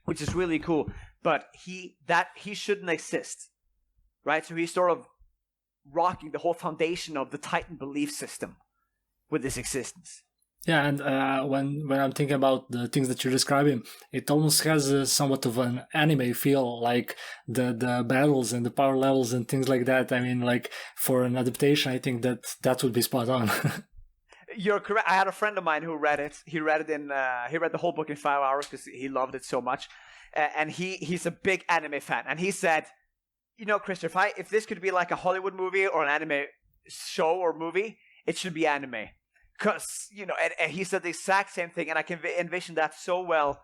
which is really cool. But he shouldn't exist, right? So he's sort of rocking the whole foundation of the Titan belief system with his existence. Yeah, and when I'm thinking about the things that you're describing, it almost has somewhat of an anime feel, like the battles and the power levels and things like that. I mean, like, for an adaptation, I think that would be spot on. You're correct. I had a friend of mine who read it. He read the whole book in 5 hours because he loved it so much, and he's a big anime fan. And he said, Christopher, if this could be like a Hollywood movie or an anime show or movie, it should be anime. Because, and he said the exact same thing, and I can envision that so well,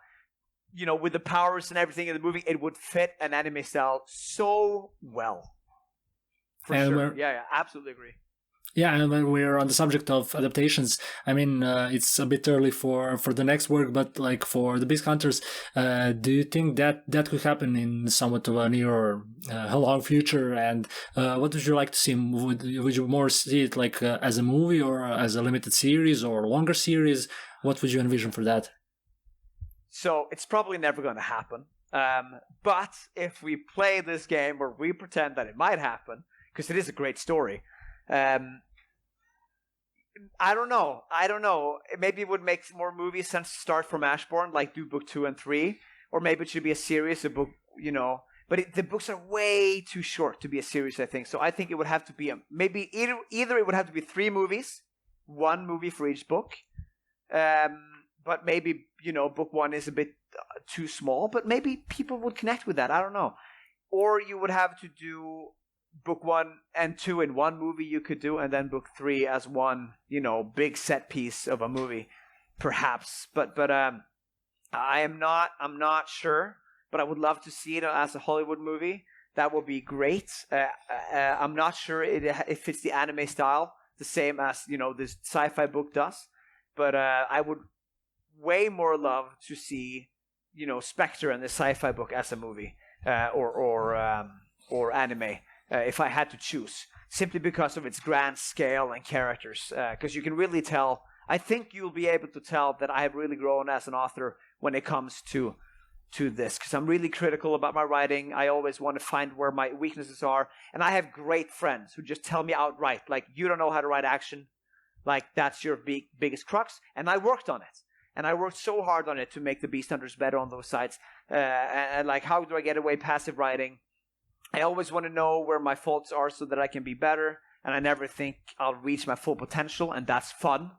with the powers and everything in the movie, it would fit an anime style so well. For sure. Yeah, absolutely agree. Yeah, and when we're on the subject of adaptations, I mean, it's a bit early for the next work, but like for the Beast Hunters, do you think that could happen in somewhat of a near or long future? And what would you like to see? Would you more see it like as a movie or as a limited series or longer series? What would you envision for that? So it's probably never going to happen. But if we play this game or we pretend that it might happen, because it is a great story, I don't know. Maybe it would make more movie sense to start from Ashbourn, like do book 2 and 3, or maybe it should be a series, a book, But the books are way too short to be a series, I think. So I think it would have to be maybe either it would have to be 3 movies, 1 movie for each book. But maybe book 1 is a bit too small, but maybe people would connect with that. I don't know. Or you would have to do book 1 and 2 in 1 movie you could do, and then book 3 as one, big set piece of a movie, perhaps. But I'm not sure, but I would love to see it as a Hollywood movie. That would be great. I'm not sure it fits the anime style the same as this sci-fi book does, but I would way more love to see Spectre and the sci-fi book as a movie or anime. If I had to choose, simply because of its grand scale and characters, because you can really tell. I think you'll be able to tell that I have really grown as an author when it comes to this, because I'm really critical about my writing. I always want to find where my weaknesses are, and I have great friends who just tell me outright, like, you don't know how to write action, like that's your biggest crux. And I worked on it, and I worked so hard on it to make the Beast Hunters better on those sides. And like, how do I get away passive writing? I always want to know where my faults are so that I can be better, and I never think I'll reach my full potential, and that's fun.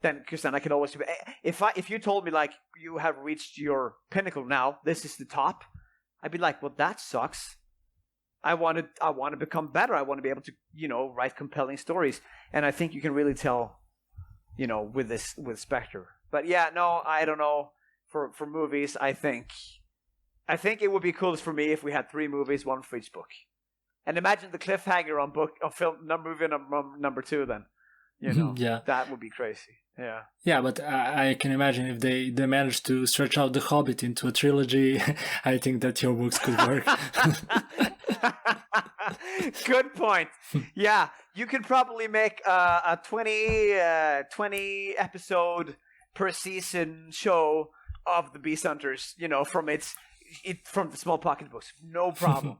Because then I can always, if you told me like you have reached your pinnacle now, this is the top, I'd be like, well, that sucks. I want to become better. I want to be able to write compelling stories, and I think you can really tell, with Spectre. But yeah, no, I don't know. For movies, I think it would be coolest for me if we had 3 movies, 1 for each book. And imagine the cliffhanger on movie number 2 then. Yeah. That would be crazy. Yeah. Yeah, but I can imagine if they managed to stretch out The Hobbit into a trilogy, I think that your books could work. Good point. Yeah, you could probably make a 20 episode per season show of the Beast Hunters, from the small pocket books. No problem.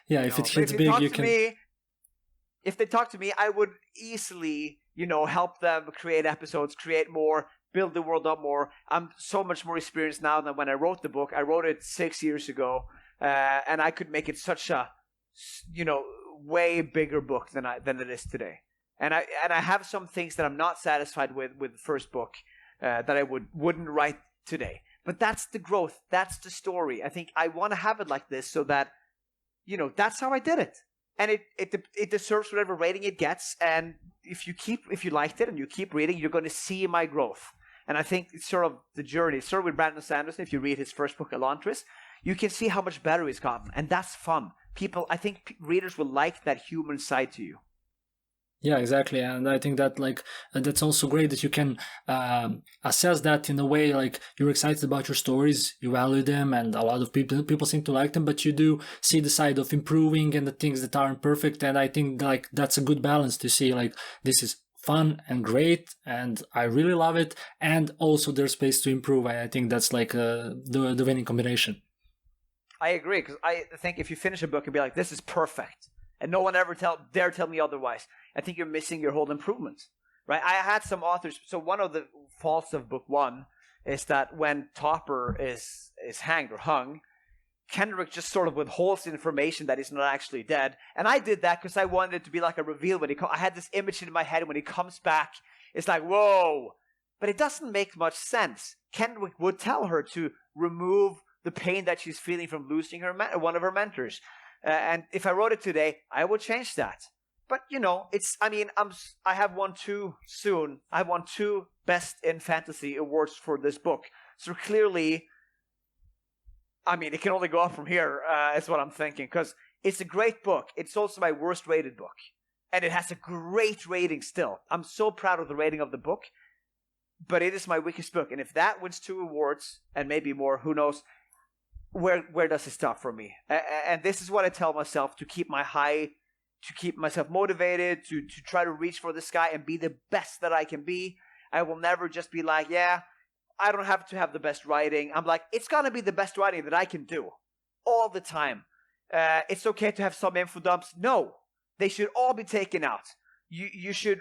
Yeah, if it hits big, you can... If they talk to me, I would easily, help them create episodes, create more, build the world up more. I'm so much more experienced now than when I wrote the book. I wrote it 6 years ago, and I could make it such a, way bigger book than it is today. And I have some things that I'm not satisfied with the first book that I wouldn't write today. But that's the growth. That's the story. I think I want to have it like this so that, that's how I did it. And it deserves whatever rating it gets. And if you liked it and you keep reading, you're going to see my growth. And I think it's sort of the journey. It's sort of with Brandon Sanderson. If you read his first book, Elantris, you can see how much better he's gotten. And that's fun. I think readers will like that human side to you. Yeah, exactly, and I think that that's also great that you can assess that in a way like you're excited about your stories, you value them, and a lot of people seem to like them, but you do see the side of improving and the things that aren't perfect, and I think like that's a good balance to see like this is fun and great, and I really love it, and also there's space to improve. I think that's like the winning combination. I agree, because I think if you finish a book and be like, this is perfect, and no one ever dare tell me otherwise, I think you're missing your whole improvement, right? I had some authors. So one of the faults of book one is that when Topper is hanged or hung, Kendrick just sort of withholds the information that he's not actually dead. And I did that because I wanted it to be like a reveal when I had this image in my head when he comes back. It's like, whoa. But it doesn't make much sense. Kendrick would tell her to remove the pain that she's feeling from losing one of her mentors. And if I wrote it today, I would change that. But I have won two soon. I won 2 Best in Fantasy awards for this book. So clearly, it can only go up from here, is what I'm thinking. Because it's a great book. It's also my worst rated book. And it has a great rating still. I'm so proud of the rating of the book. But it is my weakest book. And if that wins 2 awards, and maybe more, who knows, where does it stop for me? And this is what I tell myself to keep myself motivated, to try to reach for the sky and be the best that I can be. I will never just be like, yeah, I don't have to have the best writing. I'm like, it's going to be the best writing that I can do all the time. It's okay to have some info dumps. No, they should all be taken out. You should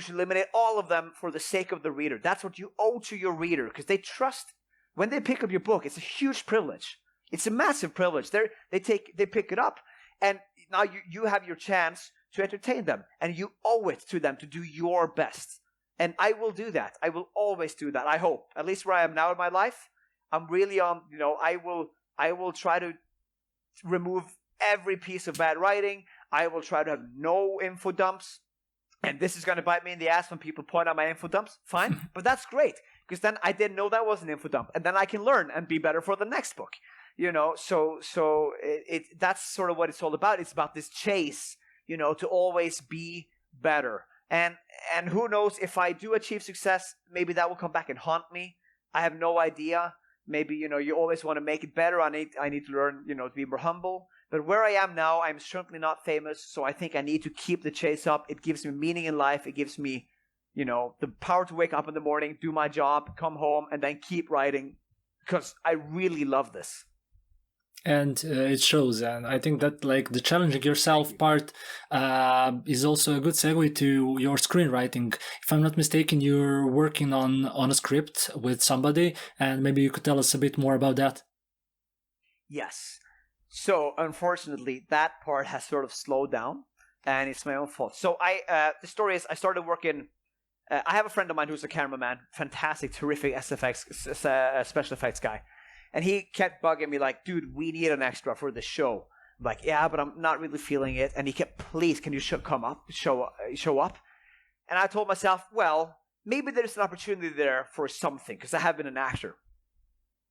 eliminate all of them for the sake of the reader. That's what you owe to your reader, because they trust when they pick up your book. It's a huge privilege. It's a massive privilege. They pick it up, and now you have your chance to entertain them, and you owe it to them to do your best. And I will do that. I will always do that. I hope, at least where I am now in my life, I'm really on. I will try to remove every piece of bad writing. I will try to have no info dumps. And this is going to bite me in the ass when people point out my info dumps. Fine, but that's great, because then I didn't know that was an info dump, and then I can learn and be better for the next book. So that's sort of what it's all about. It's about this chase, to always be better. And who knows, if I do achieve success, maybe that will come back and haunt me. I have no idea. Maybe, you always want to make it better. I need to learn, to be more humble. But where I am now, I'm certainly not famous. So I think I need to keep the chase up. It gives me meaning in life. It gives me, the power to wake up in the morning, do my job, come home, and then keep writing, because I really love this. And it shows, and I think that like the challenging yourself part is also a good segue to your screenwriting. If I'm not mistaken, you're working on a script with somebody, and maybe you could tell us a bit more about that. Yes. So unfortunately, that part has sort of slowed down, and it's my own fault. So the story is, I started working. I have a friend of mine who's a cameraman, fantastic, terrific SFX special effects guy. And he kept bugging me like, dude, we need an extra for the show. I'm like, yeah, but I'm not really feeling it. And he kept, please, can you show up? And I told myself, well, maybe there's an opportunity there for something, because I have been an actor.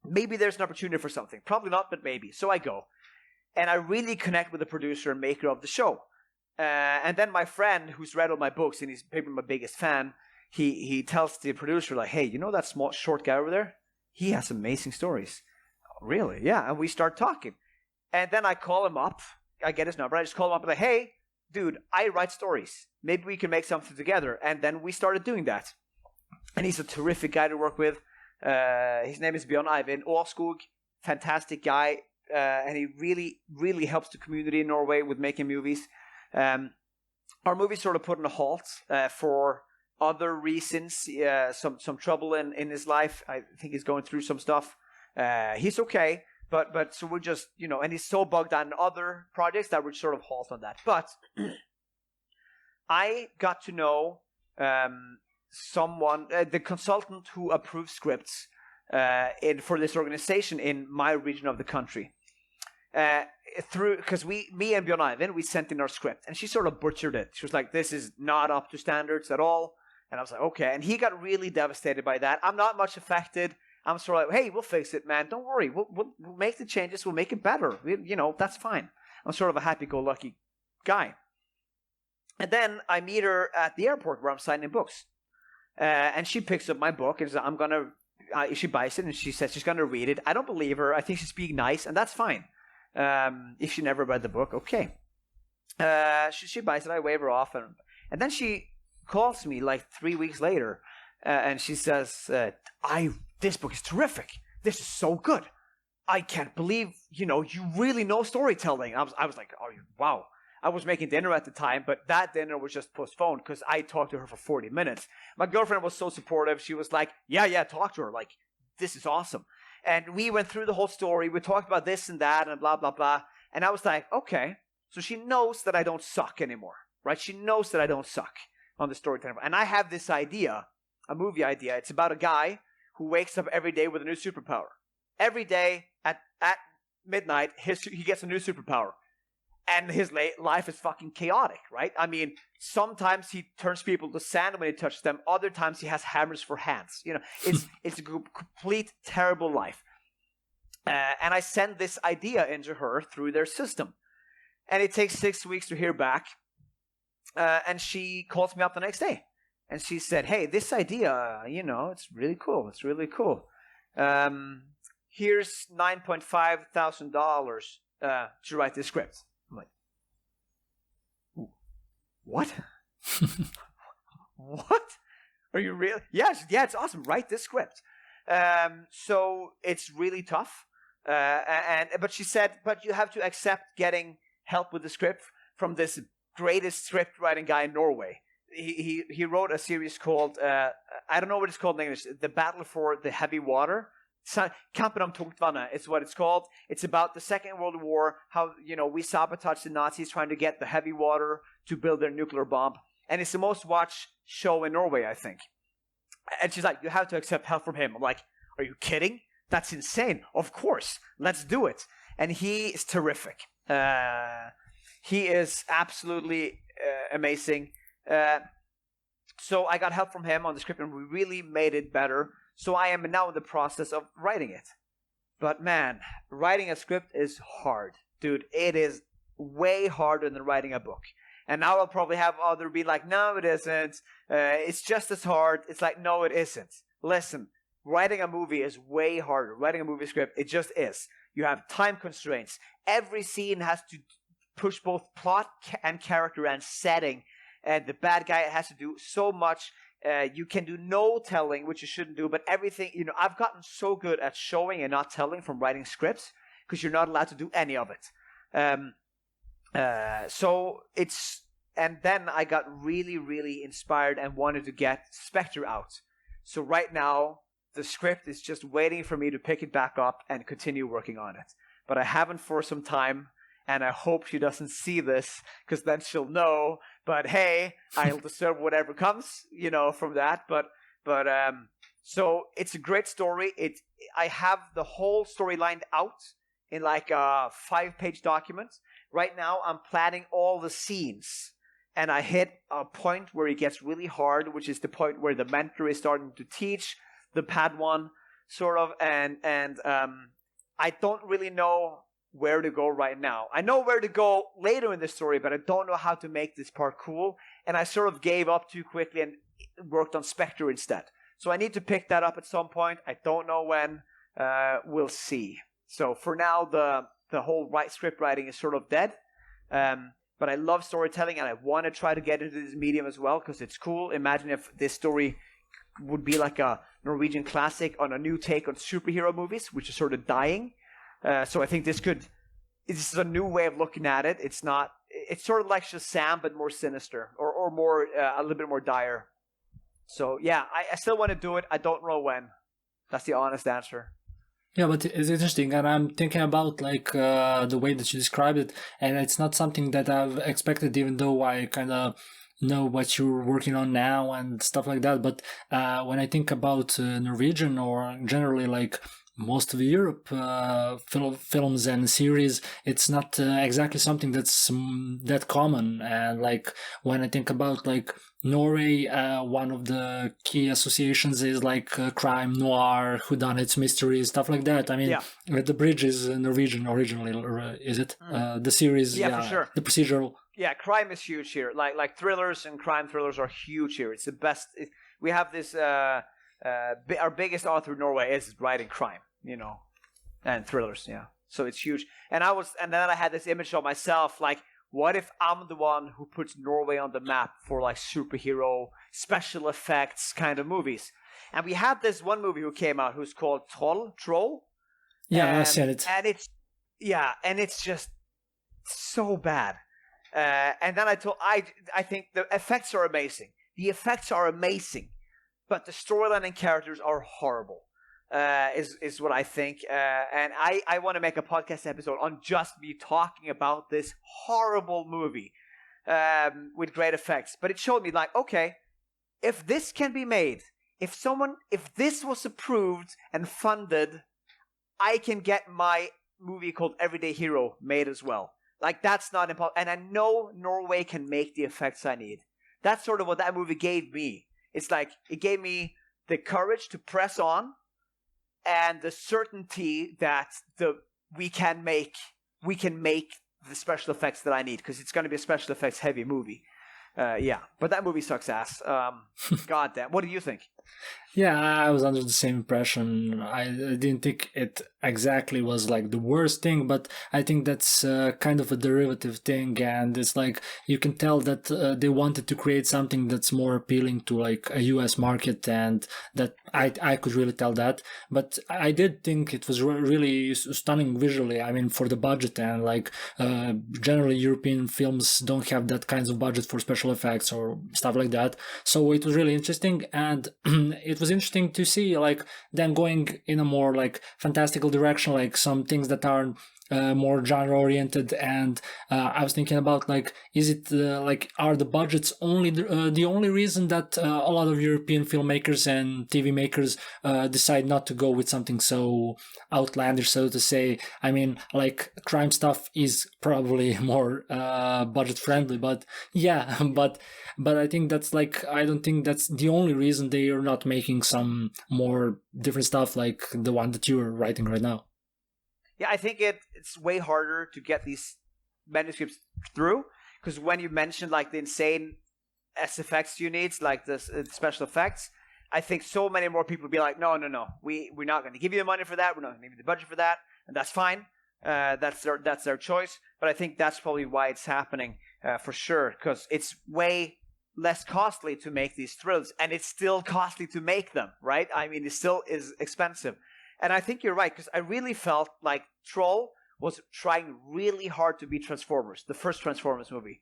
Maybe there's an opportunity for something. Probably not, but maybe. So I go. And I really connect with the producer and maker of the show. And then my friend, who's read all my books, and he's maybe my biggest fan, he tells the producer, like, hey, that small, short guy over there? He has amazing stories. Really? Yeah. And we start talking. And then I call him up. I get his number. I just call him up and like, hey, dude, I write stories. Maybe we can make something together. And then we started doing that. And he's a terrific guy to work with. His name is Bjørn Eivind Årskog. Fantastic guy. And he really, really helps the community in Norway with making movies. Our movie sort of put on a halt for other reasons. Some trouble in his life. I think he's going through some stuff. He's okay, but so we're just, and he's so bugged on other projects that we're sort of halt on that. But I got to know someone, the consultant who approves scripts for this organization in my region of the country. Because me and Bjørn Eivind, we sent in our script, and she sort of butchered it. She was like, this is not up to standards at all. And I was like, okay. And he got really devastated by that. I'm not much affected. I'm sort of like, hey, we'll fix it, man. Don't worry. We'll make the changes. We'll make it better. That's fine. I'm sort of a happy-go-lucky guy. And then I meet her at the airport where I'm signing books. And she picks up my book and says, she buys it and she says she's going to read it. I don't believe her. I think she's being nice, and that's fine. If she never read the book, okay. She buys it. I wave her off. And then she calls me like 3 weeks later. And she says, this book is terrific. This is so good. I can't believe, you really know storytelling. I was like, oh, wow. I was making dinner at the time, but that dinner was just postponed because I talked to her for 40 minutes. My girlfriend was so supportive. She was like, yeah, talk to her. Like, this is awesome. And we went through the whole story. We talked about this and that and blah, blah, blah. And I was like, okay. So she knows that I don't suck anymore, right? She knows that I don't suck on the storytelling. And I have this idea, a movie idea. It's about a guy who wakes up every day with a new superpower. Every day at midnight, he gets a new superpower. And his life is fucking chaotic, right? I mean, sometimes he turns people to sand when he touches them. Other times he has hammers for hands. It's a complete terrible life. And I send this idea into her through their system. And it takes 6 weeks to hear back. And she calls me up the next day. And she said, hey, this idea, it's really cool. It's really cool. Here's $9,500 to write this script. I'm like, what? What? Are you really? Yeah, it's awesome. Write this script. So it's really tough. But she said, but you have to accept getting help with the script from this greatest script writing guy in Norway. He wrote a series called, I don't know what it's called in English, The Battle for the Heavy Water. Kampen om tungtvannet is what it's called. It's about the Second World War, how, we sabotaged the Nazis trying to get the heavy water to build their nuclear bomb. And it's the most watched show in Norway, I think. And she's like, you have to accept help from him. I'm like, are you kidding? That's insane. Of course. Let's do it. And he is terrific. He is absolutely amazing. So I got help from him on the script, and we really made it better. So I am now in the process of writing it. But man, writing a script is hard. Dude, it is way harder than writing a book. And now I'll probably have other be like, no, it isn't. It's just as hard. It's like, no, it isn't. Listen, writing a movie is way harder. Writing a movie script, it just is. You have time constraints. Every scene has to push both plot and character and setting. And the bad guy has to do so much. You can do no telling, which you shouldn't do, but everything, I've gotten so good at showing and not telling from writing scripts because you're not allowed to do any of it. And then I got really, really inspired and wanted to get Spectre out. So right now, the script is just waiting for me to pick it back up and continue working on it. But I haven't for some time, and I hope she doesn't see this because then she'll know. But hey, I'll deserve whatever comes, from that. So it's a great story. I have the whole story lined out in like a 5-page document. Right now, I'm planning all the scenes, and I hit a point where it gets really hard, which is the point where the mentor is starting to teach the Padawan, sort of, and I don't really know where to go right now. I know where to go later in the story, but I don't know how to make this part cool, and I sort of gave up too quickly and worked on Spectre instead. So I need to pick that up at some point. I don't know when. We'll see. So for now, the whole script writing is sort of dead. But I love storytelling, and I want to try to get into this medium as well because it's cool. Imagine if this story would be like a Norwegian classic on a new take on superhero movies, which is sort of dying. So I think this is a new way of looking at it. It's sort of like Shazam, but more sinister or more, a little bit more dire. So yeah, I still want to do it. I don't know when. That's the honest answer. Yeah, but it's interesting, and I'm thinking about the way that you described it, and it's not something that I've expected, even though I kind of know what you're working on now and stuff like that. But when I think about Norwegian or generally most of Europe films and series, it's not exactly something that's that common. And when I think about Norway, one of the key associations is crime, noir, whodunits, mystery, stuff like that. I mean, The Bridge is Norwegian originally, is it? The series, yeah, for sure. The procedural. Yeah, crime is huge here. Like thrillers and crime thrillers are huge here. It's the best. We have this. Our biggest author in Norway is writing crime, and thrillers. Yeah, so it's huge. And then I had this image of myself, like, what if I'm the one who puts Norway on the map for like superhero special effects kind of movies? And we had this one movie who came out who's called Troll. Yeah, I said it. And it's just so bad. And then I think the effects are amazing. The effects are amazing, but the storyline and characters are horrible. Is what I think. And I want to make a podcast episode on just me talking about this horrible movie with great effects. But it showed me, like, okay, if this can be made, if this was approved and funded, I can get my movie called Everyday Hero made as well. Like, that's not impossible. And I know Norway can make the effects I need. That's sort of what that movie gave me. It's like, it gave me the courage to press on and the certainty that we can make the special effects that I need, because it's going to be a special effects heavy movie. But that movie sucks ass. God damn. What do you think? Yeah, I was under the same impression. I didn't think it exactly was like the worst thing, but I think that's kind of a derivative thing, and it's like you can tell that they wanted to create something that's more appealing to like a US market, and that I could really tell that. But I did think it was really stunning visually. I mean, for the budget, and like generally European films don't have that kinds of budget for special effects or stuff like that. So it was really interesting, and it was interesting to see like them going in a more like fantastical direction, like some things that are more genre oriented. And I was thinking about, like, is it like, are the budgets only the only reason that a lot of European filmmakers and TV makers decide not to go with something so outlandish, so to say? I mean, like, crime stuff is probably more budget friendly, but yeah, but I think that's like, I don't think that's the only reason they are not making some more different stuff like the one that you're writing right now. Yeah, I think it's way harder to get these manuscripts through, because when you mentioned like the insane SFX you need, like the special effects, I think so many more people would be like, no, we're not going to give you the money for that. We're not going to give you the budget for that, and that's fine. That's their choice. But I think that's probably why it's happening for sure, because it's way less costly to make these thrills, and it's still costly to make them, right? I mean, it still is expensive. And I think you're right, because I really felt like Troll was trying really hard to be Transformers, the first Transformers movie.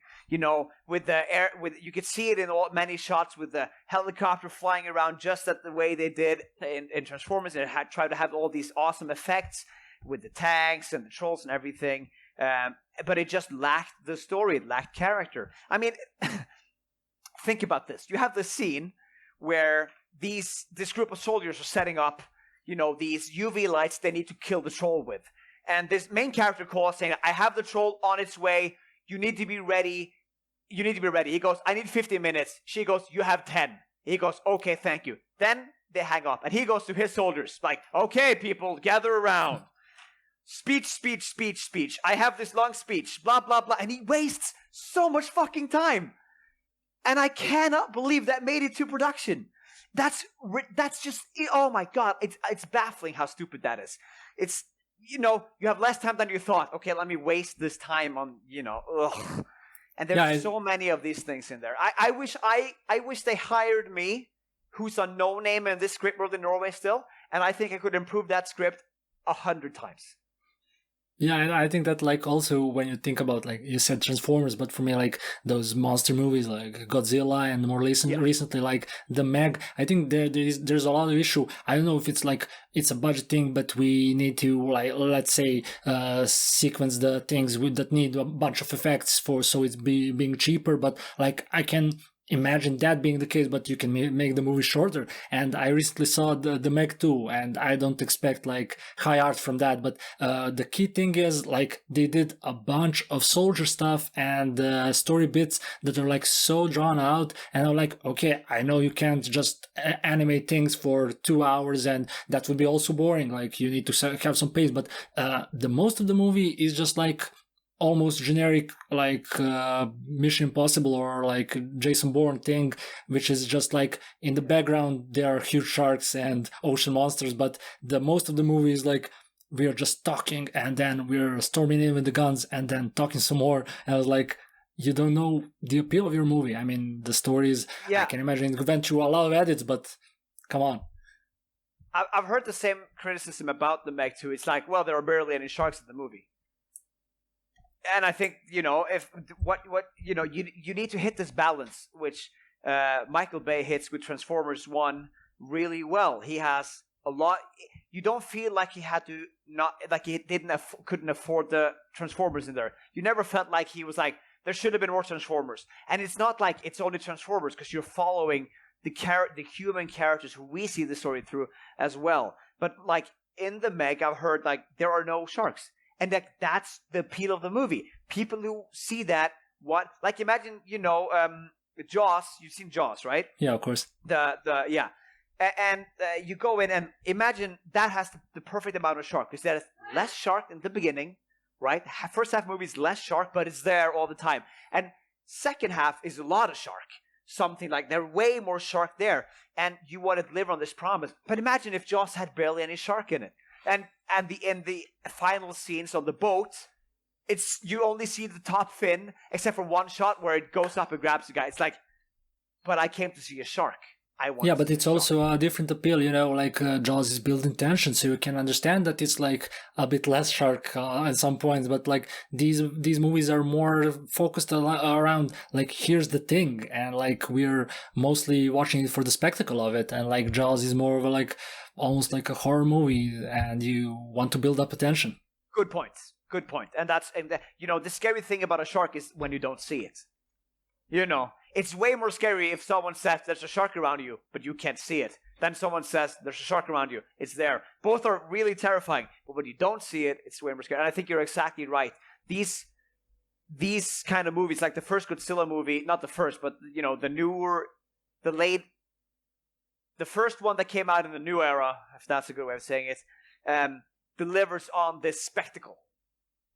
With the air, you could see it in many shots with the helicopter flying around just at the way they did in Transformers. And it had tried to have all these awesome effects with the tanks and the trolls and everything. But it just lacked the story, it lacked character. I mean, think about this. You have this scene where this group of soldiers are setting up these UV lights they need to kill the troll with. And this main character calls saying, I have the troll on its way. You need to be ready. He goes, I need 15 minutes. She goes, you have 10. He goes, okay, thank you. Then they hang up. And he goes to his soldiers, like, okay, people, gather around. Speech. I have this long speech, blah, blah, blah. And he wastes so much fucking time. And I cannot believe that made it to production. That's just, oh my God, it's baffling how stupid that is. It's, you have less time than you thought. Okay, let me waste this time on, ugh. And there's so many of these things in there. I wish they hired me, who's a no name in this script world in Norway still, and I think I could improve that script 100 times. Yeah, and I think that, like, also when you think about, like, you said Transformers, but for me, like, those monster movies like Godzilla, and more recently, like the Meg, I think there's a lot of issue. I don't know if it's like it's a budget thing, but we need to, like, let's say, sequence the things that need a bunch of effects so it's being cheaper. But like, I can imagine that being the case, but you can make the movie shorter. And I recently saw the Meg 2, and I don't expect like high art from that, but the key thing is, like, they did a bunch of soldier stuff and story bits that are like so drawn out, and I'm like, okay, I know you can't just animate things for 2 hours, and that would be also boring. Like, you need to have some pace, but the most of the movie is just like almost generic like Mission Impossible or like Jason Bourne thing, which is just like in the background there are huge sharks and ocean monsters, but the most of the movie is like we are just talking and then we're storming in with the guns and then talking some more. And I was like, you don't know the appeal of your movie. I mean, the stories, I can imagine it went through a lot of edits, but come on. I've heard the same criticism about the Meg too. It's like, well, there are barely any sharks in the movie. And I think, if you need to hit this balance, which Michael Bay hits with Transformers 1 really well. He has a lot. You don't feel like he had to couldn't afford the Transformers in there. You never felt like he was like, there should have been more Transformers. And it's not like it's only Transformers, because you're following the human characters who we see the story through as well. But like in the Meg, I've heard like there are no sharks. And that's the appeal of the movie. People who see that, imagine, Jaws. You've seen Jaws, right? Yeah, of course. And you go in and imagine that has the perfect amount of shark, because there's less shark in the beginning, right? First half movie is less shark, but it's there all the time. And second half is a lot of shark. Something like there are way more shark there, and you want to deliver on this promise. But imagine if Jaws had barely any shark in it. And in the final scenes on the boat, you only see the top fin, except for one shot where it goes up and grabs the guy. It's like, but I came to see a shark. But it's also a different appeal, like Jaws is building tension, so you can understand that it's like a bit less shark at some points, but like these movies are more focused around like here's the thing, and like we're mostly watching it for the spectacle of it, and like Jaws is more of a like almost like a horror movie, and you want to build up attention. Good point. And the scary thing about a shark is when you don't see it. It's way more scary if someone says there's a shark around you, but you can't see it, than someone says there's a shark around you. It's there. Both are really terrifying, but when you don't see it, it's way more scary. And I think you're exactly right. These kind of movies, like the first Godzilla movie, not the first, but the first one that came out in the new era, if that's a good way of saying it, delivers on this spectacle.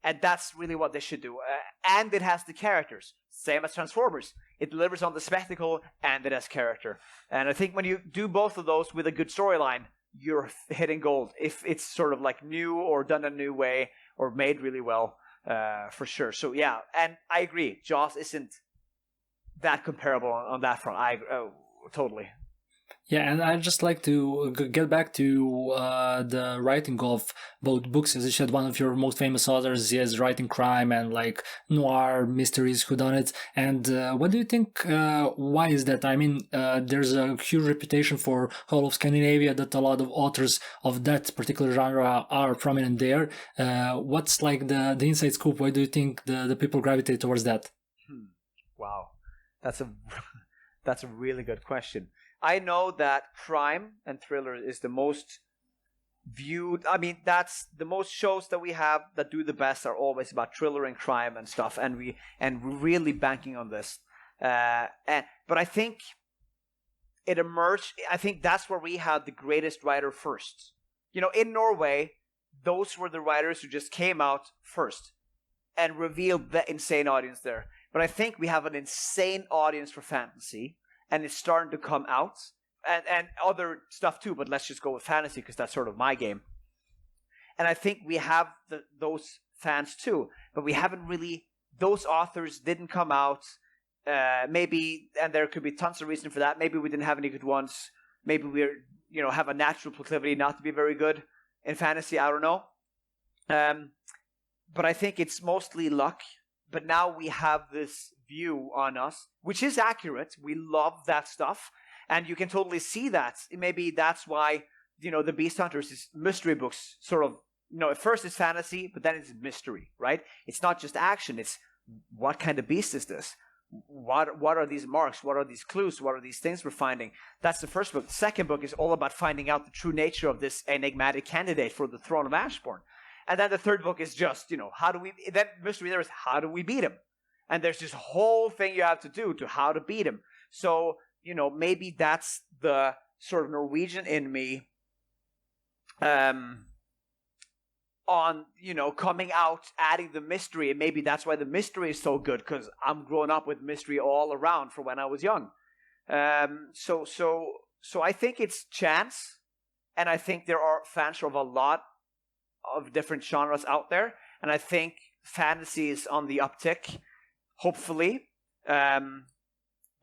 And that's really what they should do. And it has the characters. Same as Transformers. It delivers on the spectacle and it has character. And I think when you do both of those with a good storyline, you're hitting gold. If it's sort of like new or done a new way or made really well, for sure. So yeah, and I agree. Jaws isn't that comparable on that front. Totally. Yeah, and I'd just like to get back to the writing of both books. As you said, one of your most famous authors is writing crime and like noir, mysteries, whodunits. And what do you think, why is that? I mean, there's a huge reputation for whole of Scandinavia that a lot of authors of that particular genre are prominent there. What's like the inside scoop? Why do you think the people gravitate towards that? Wow, that's a really good question. I know that crime and thriller is the most viewed. I mean, that's the most shows that we have that do the best are always about thriller and crime and stuff, and we're really banking on this. But I think it emerged. I think that's where we had the greatest writer first. In Norway, those were the writers who just came out first and revealed the insane audience there. But I think we have an insane audience for fantasy. And it's starting to come out, and other stuff too. But let's just go with fantasy because that's sort of my game. And I think we have those fans too, but we haven't really. Those authors didn't come out. Maybe, and there could be tons of reason for that. Maybe we didn't have any good ones. Maybe we're have a natural proclivity not to be very good in fantasy. I don't know. But I think it's mostly luck. But now we have this view on us, which is accurate. We love that stuff. And you can totally see that. Maybe that's why, the Beast Hunters is mystery books, sort of, at first it's fantasy, but then it's mystery, right? It's not just action. It's what kind of beast is this? What are these marks? What are these clues? What are these things we're finding? That's the first book. The second book is all about finding out the true nature of this enigmatic candidate for the throne of Ashbourn. And then the third book is just, then mystery there is how do we beat him? And there's this whole thing you have to do to how to beat him. So, maybe that's the sort of Norwegian in me on, coming out, adding the mystery, and maybe that's why the mystery is so good, because I'm growing up with mystery all around from when I was young. So I think it's chance, and I think there are fans of a lot of different genres out there, and I think fantasy is on the uptick, hopefully.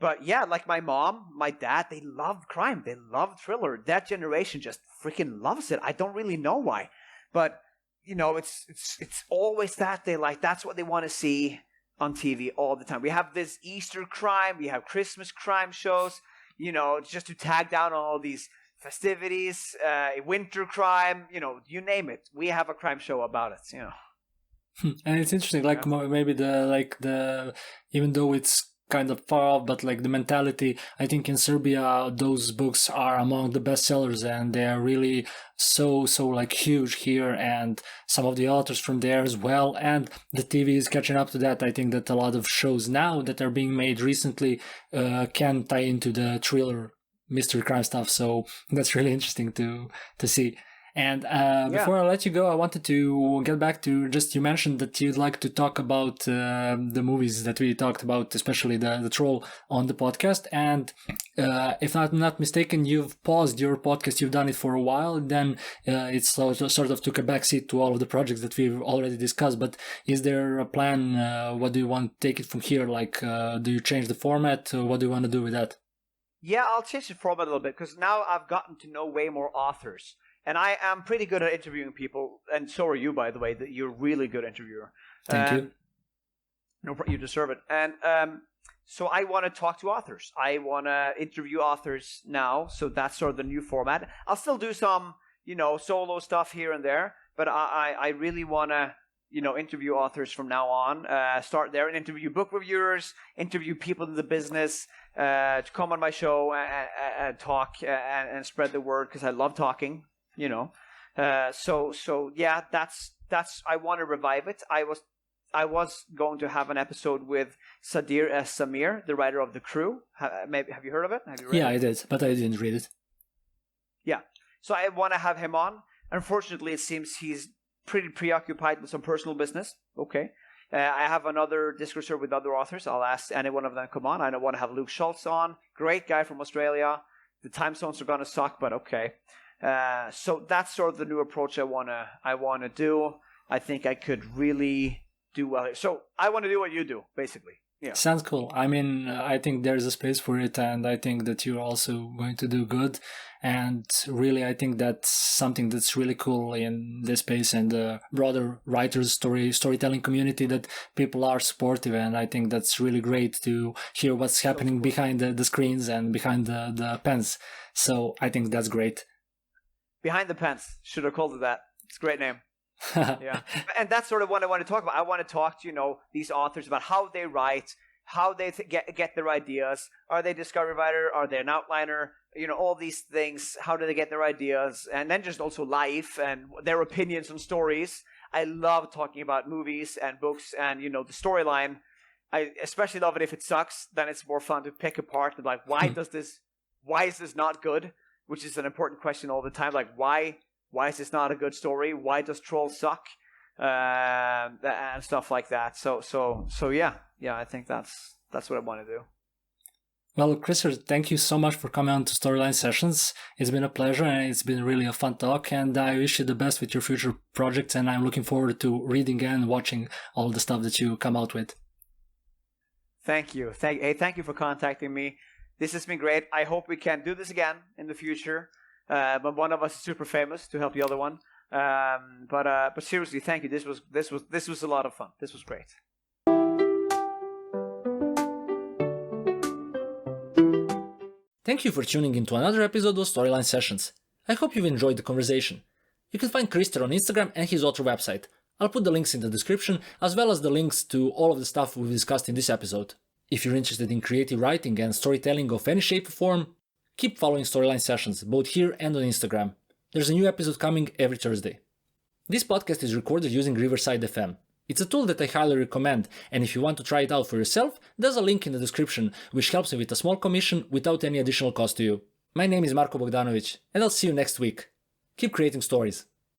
But yeah, like my mom, my dad, they love crime, they love thriller. That generation just freaking loves it. I don't really know why, but it's always that they like. That's what they want to see on TV all the time. We have this Easter crime, we have Christmas crime shows, just to tag down all these festivities, winter crime, you name it. We have a crime show about it, And it's interesting, like maybe the even though it's kind of far off, but like the mentality, I think in Serbia those books are among the bestsellers, and they are really so like huge here, and some of the authors from there as well, and the TV is catching up to that. I think that a lot of shows now that are being made recently can tie into the thriller mystery crime stuff, so that's really interesting to see. And before I let you go, I wanted to get back to just, you mentioned that you'd like to talk about the movies that we talked about, especially the Troll on the podcast. And if I'm not mistaken, you've paused your podcast. You've done it for a while. Then it sort of took a backseat to all of the projects that we've already discussed. But is there a plan? What do you want to take it from here? Like, do you change the format? What do you want to do with that? Yeah, I'll change the format a little bit, because now I've gotten to know way more authors. And I am pretty good at interviewing people, and so are you, by the way. That you're a really good interviewer. Thank you. No, you deserve it. And so I want to talk to authors. I want to interview authors now. So that's sort of the new format. I'll still do some, solo stuff here and there, but I really want to, interview authors from now on. Start there and interview book reviewers, interview people in the business, to come on my show and talk and spread the word, because I love talking. So yeah, that's I want to revive it. I was going to have an episode with Sadir S. Samir, the writer of The Crew. Have you heard of it? Have you read it? I did, but I didn't read it. Yeah, so I want to have him on. Unfortunately, it seems he's pretty preoccupied with some personal business. Okay. I have another Discord server with other authors. I'll ask any one of them to come on. I don't want to have Luke Schultz on. Great guy from Australia. The time zones are going to suck, but okay. So that's sort of the new approach I wanna do. I think I could really do well here. So I want to do what you do, basically. Yeah. Sounds cool. I mean, I think there's a space for it, and I think that you're also going to do good. And really, I think that's something that's really cool in this space and the broader writers, storytelling community, that people are supportive. And I think that's really great to hear what's happening behind the screens and behind the pens. So I think that's great. Behind the Pens. Should have called it that. It's a great name. Yeah. And that's sort of what I want to talk about. I want to talk to, these authors about how they write, how they get their ideas. Are they a discovery writer? Are they an outliner? All these things. How do they get their ideas? And then just also life and their opinions on stories. I love talking about movies and books and, the storyline. I especially love it if it sucks. Then it's more fun to pick apart and like, why is this not good? Which is an important question all the time. Like, why is this not a good story? Why does Troll suck? And stuff like that. So yeah, I think that's what I want to do. Well, Christopher, thank you so much for coming on to Storyline Sessions. It's been a pleasure, and it's been really a fun talk. And I wish you the best with your future projects. And I'm looking forward to reading and watching all the stuff that you come out with. Thank you. Thank you for contacting me. This has been great. I hope we can do this again in the future. But one of us is super famous to help the other one. But seriously, thank you. This was a lot of fun. This was great. Thank you for tuning into another episode of Storyline Sessions. I hope you've enjoyed the conversation. You can find Christer on Instagram and his author website. I'll put the links in the description, as well as the links to all of the stuff we've discussed in this episode. If you're interested in creative writing and storytelling of any shape or form, keep following Storyline Sessions, both here and on Instagram. There's a new episode coming every Thursday. This podcast is recorded using Riverside FM. It's a tool that I highly recommend, and if you want to try it out for yourself, there's a link in the description, which helps me with a small commission without any additional cost to you. My name is Marko Bogdanovic, and I'll see you next week. Keep creating stories.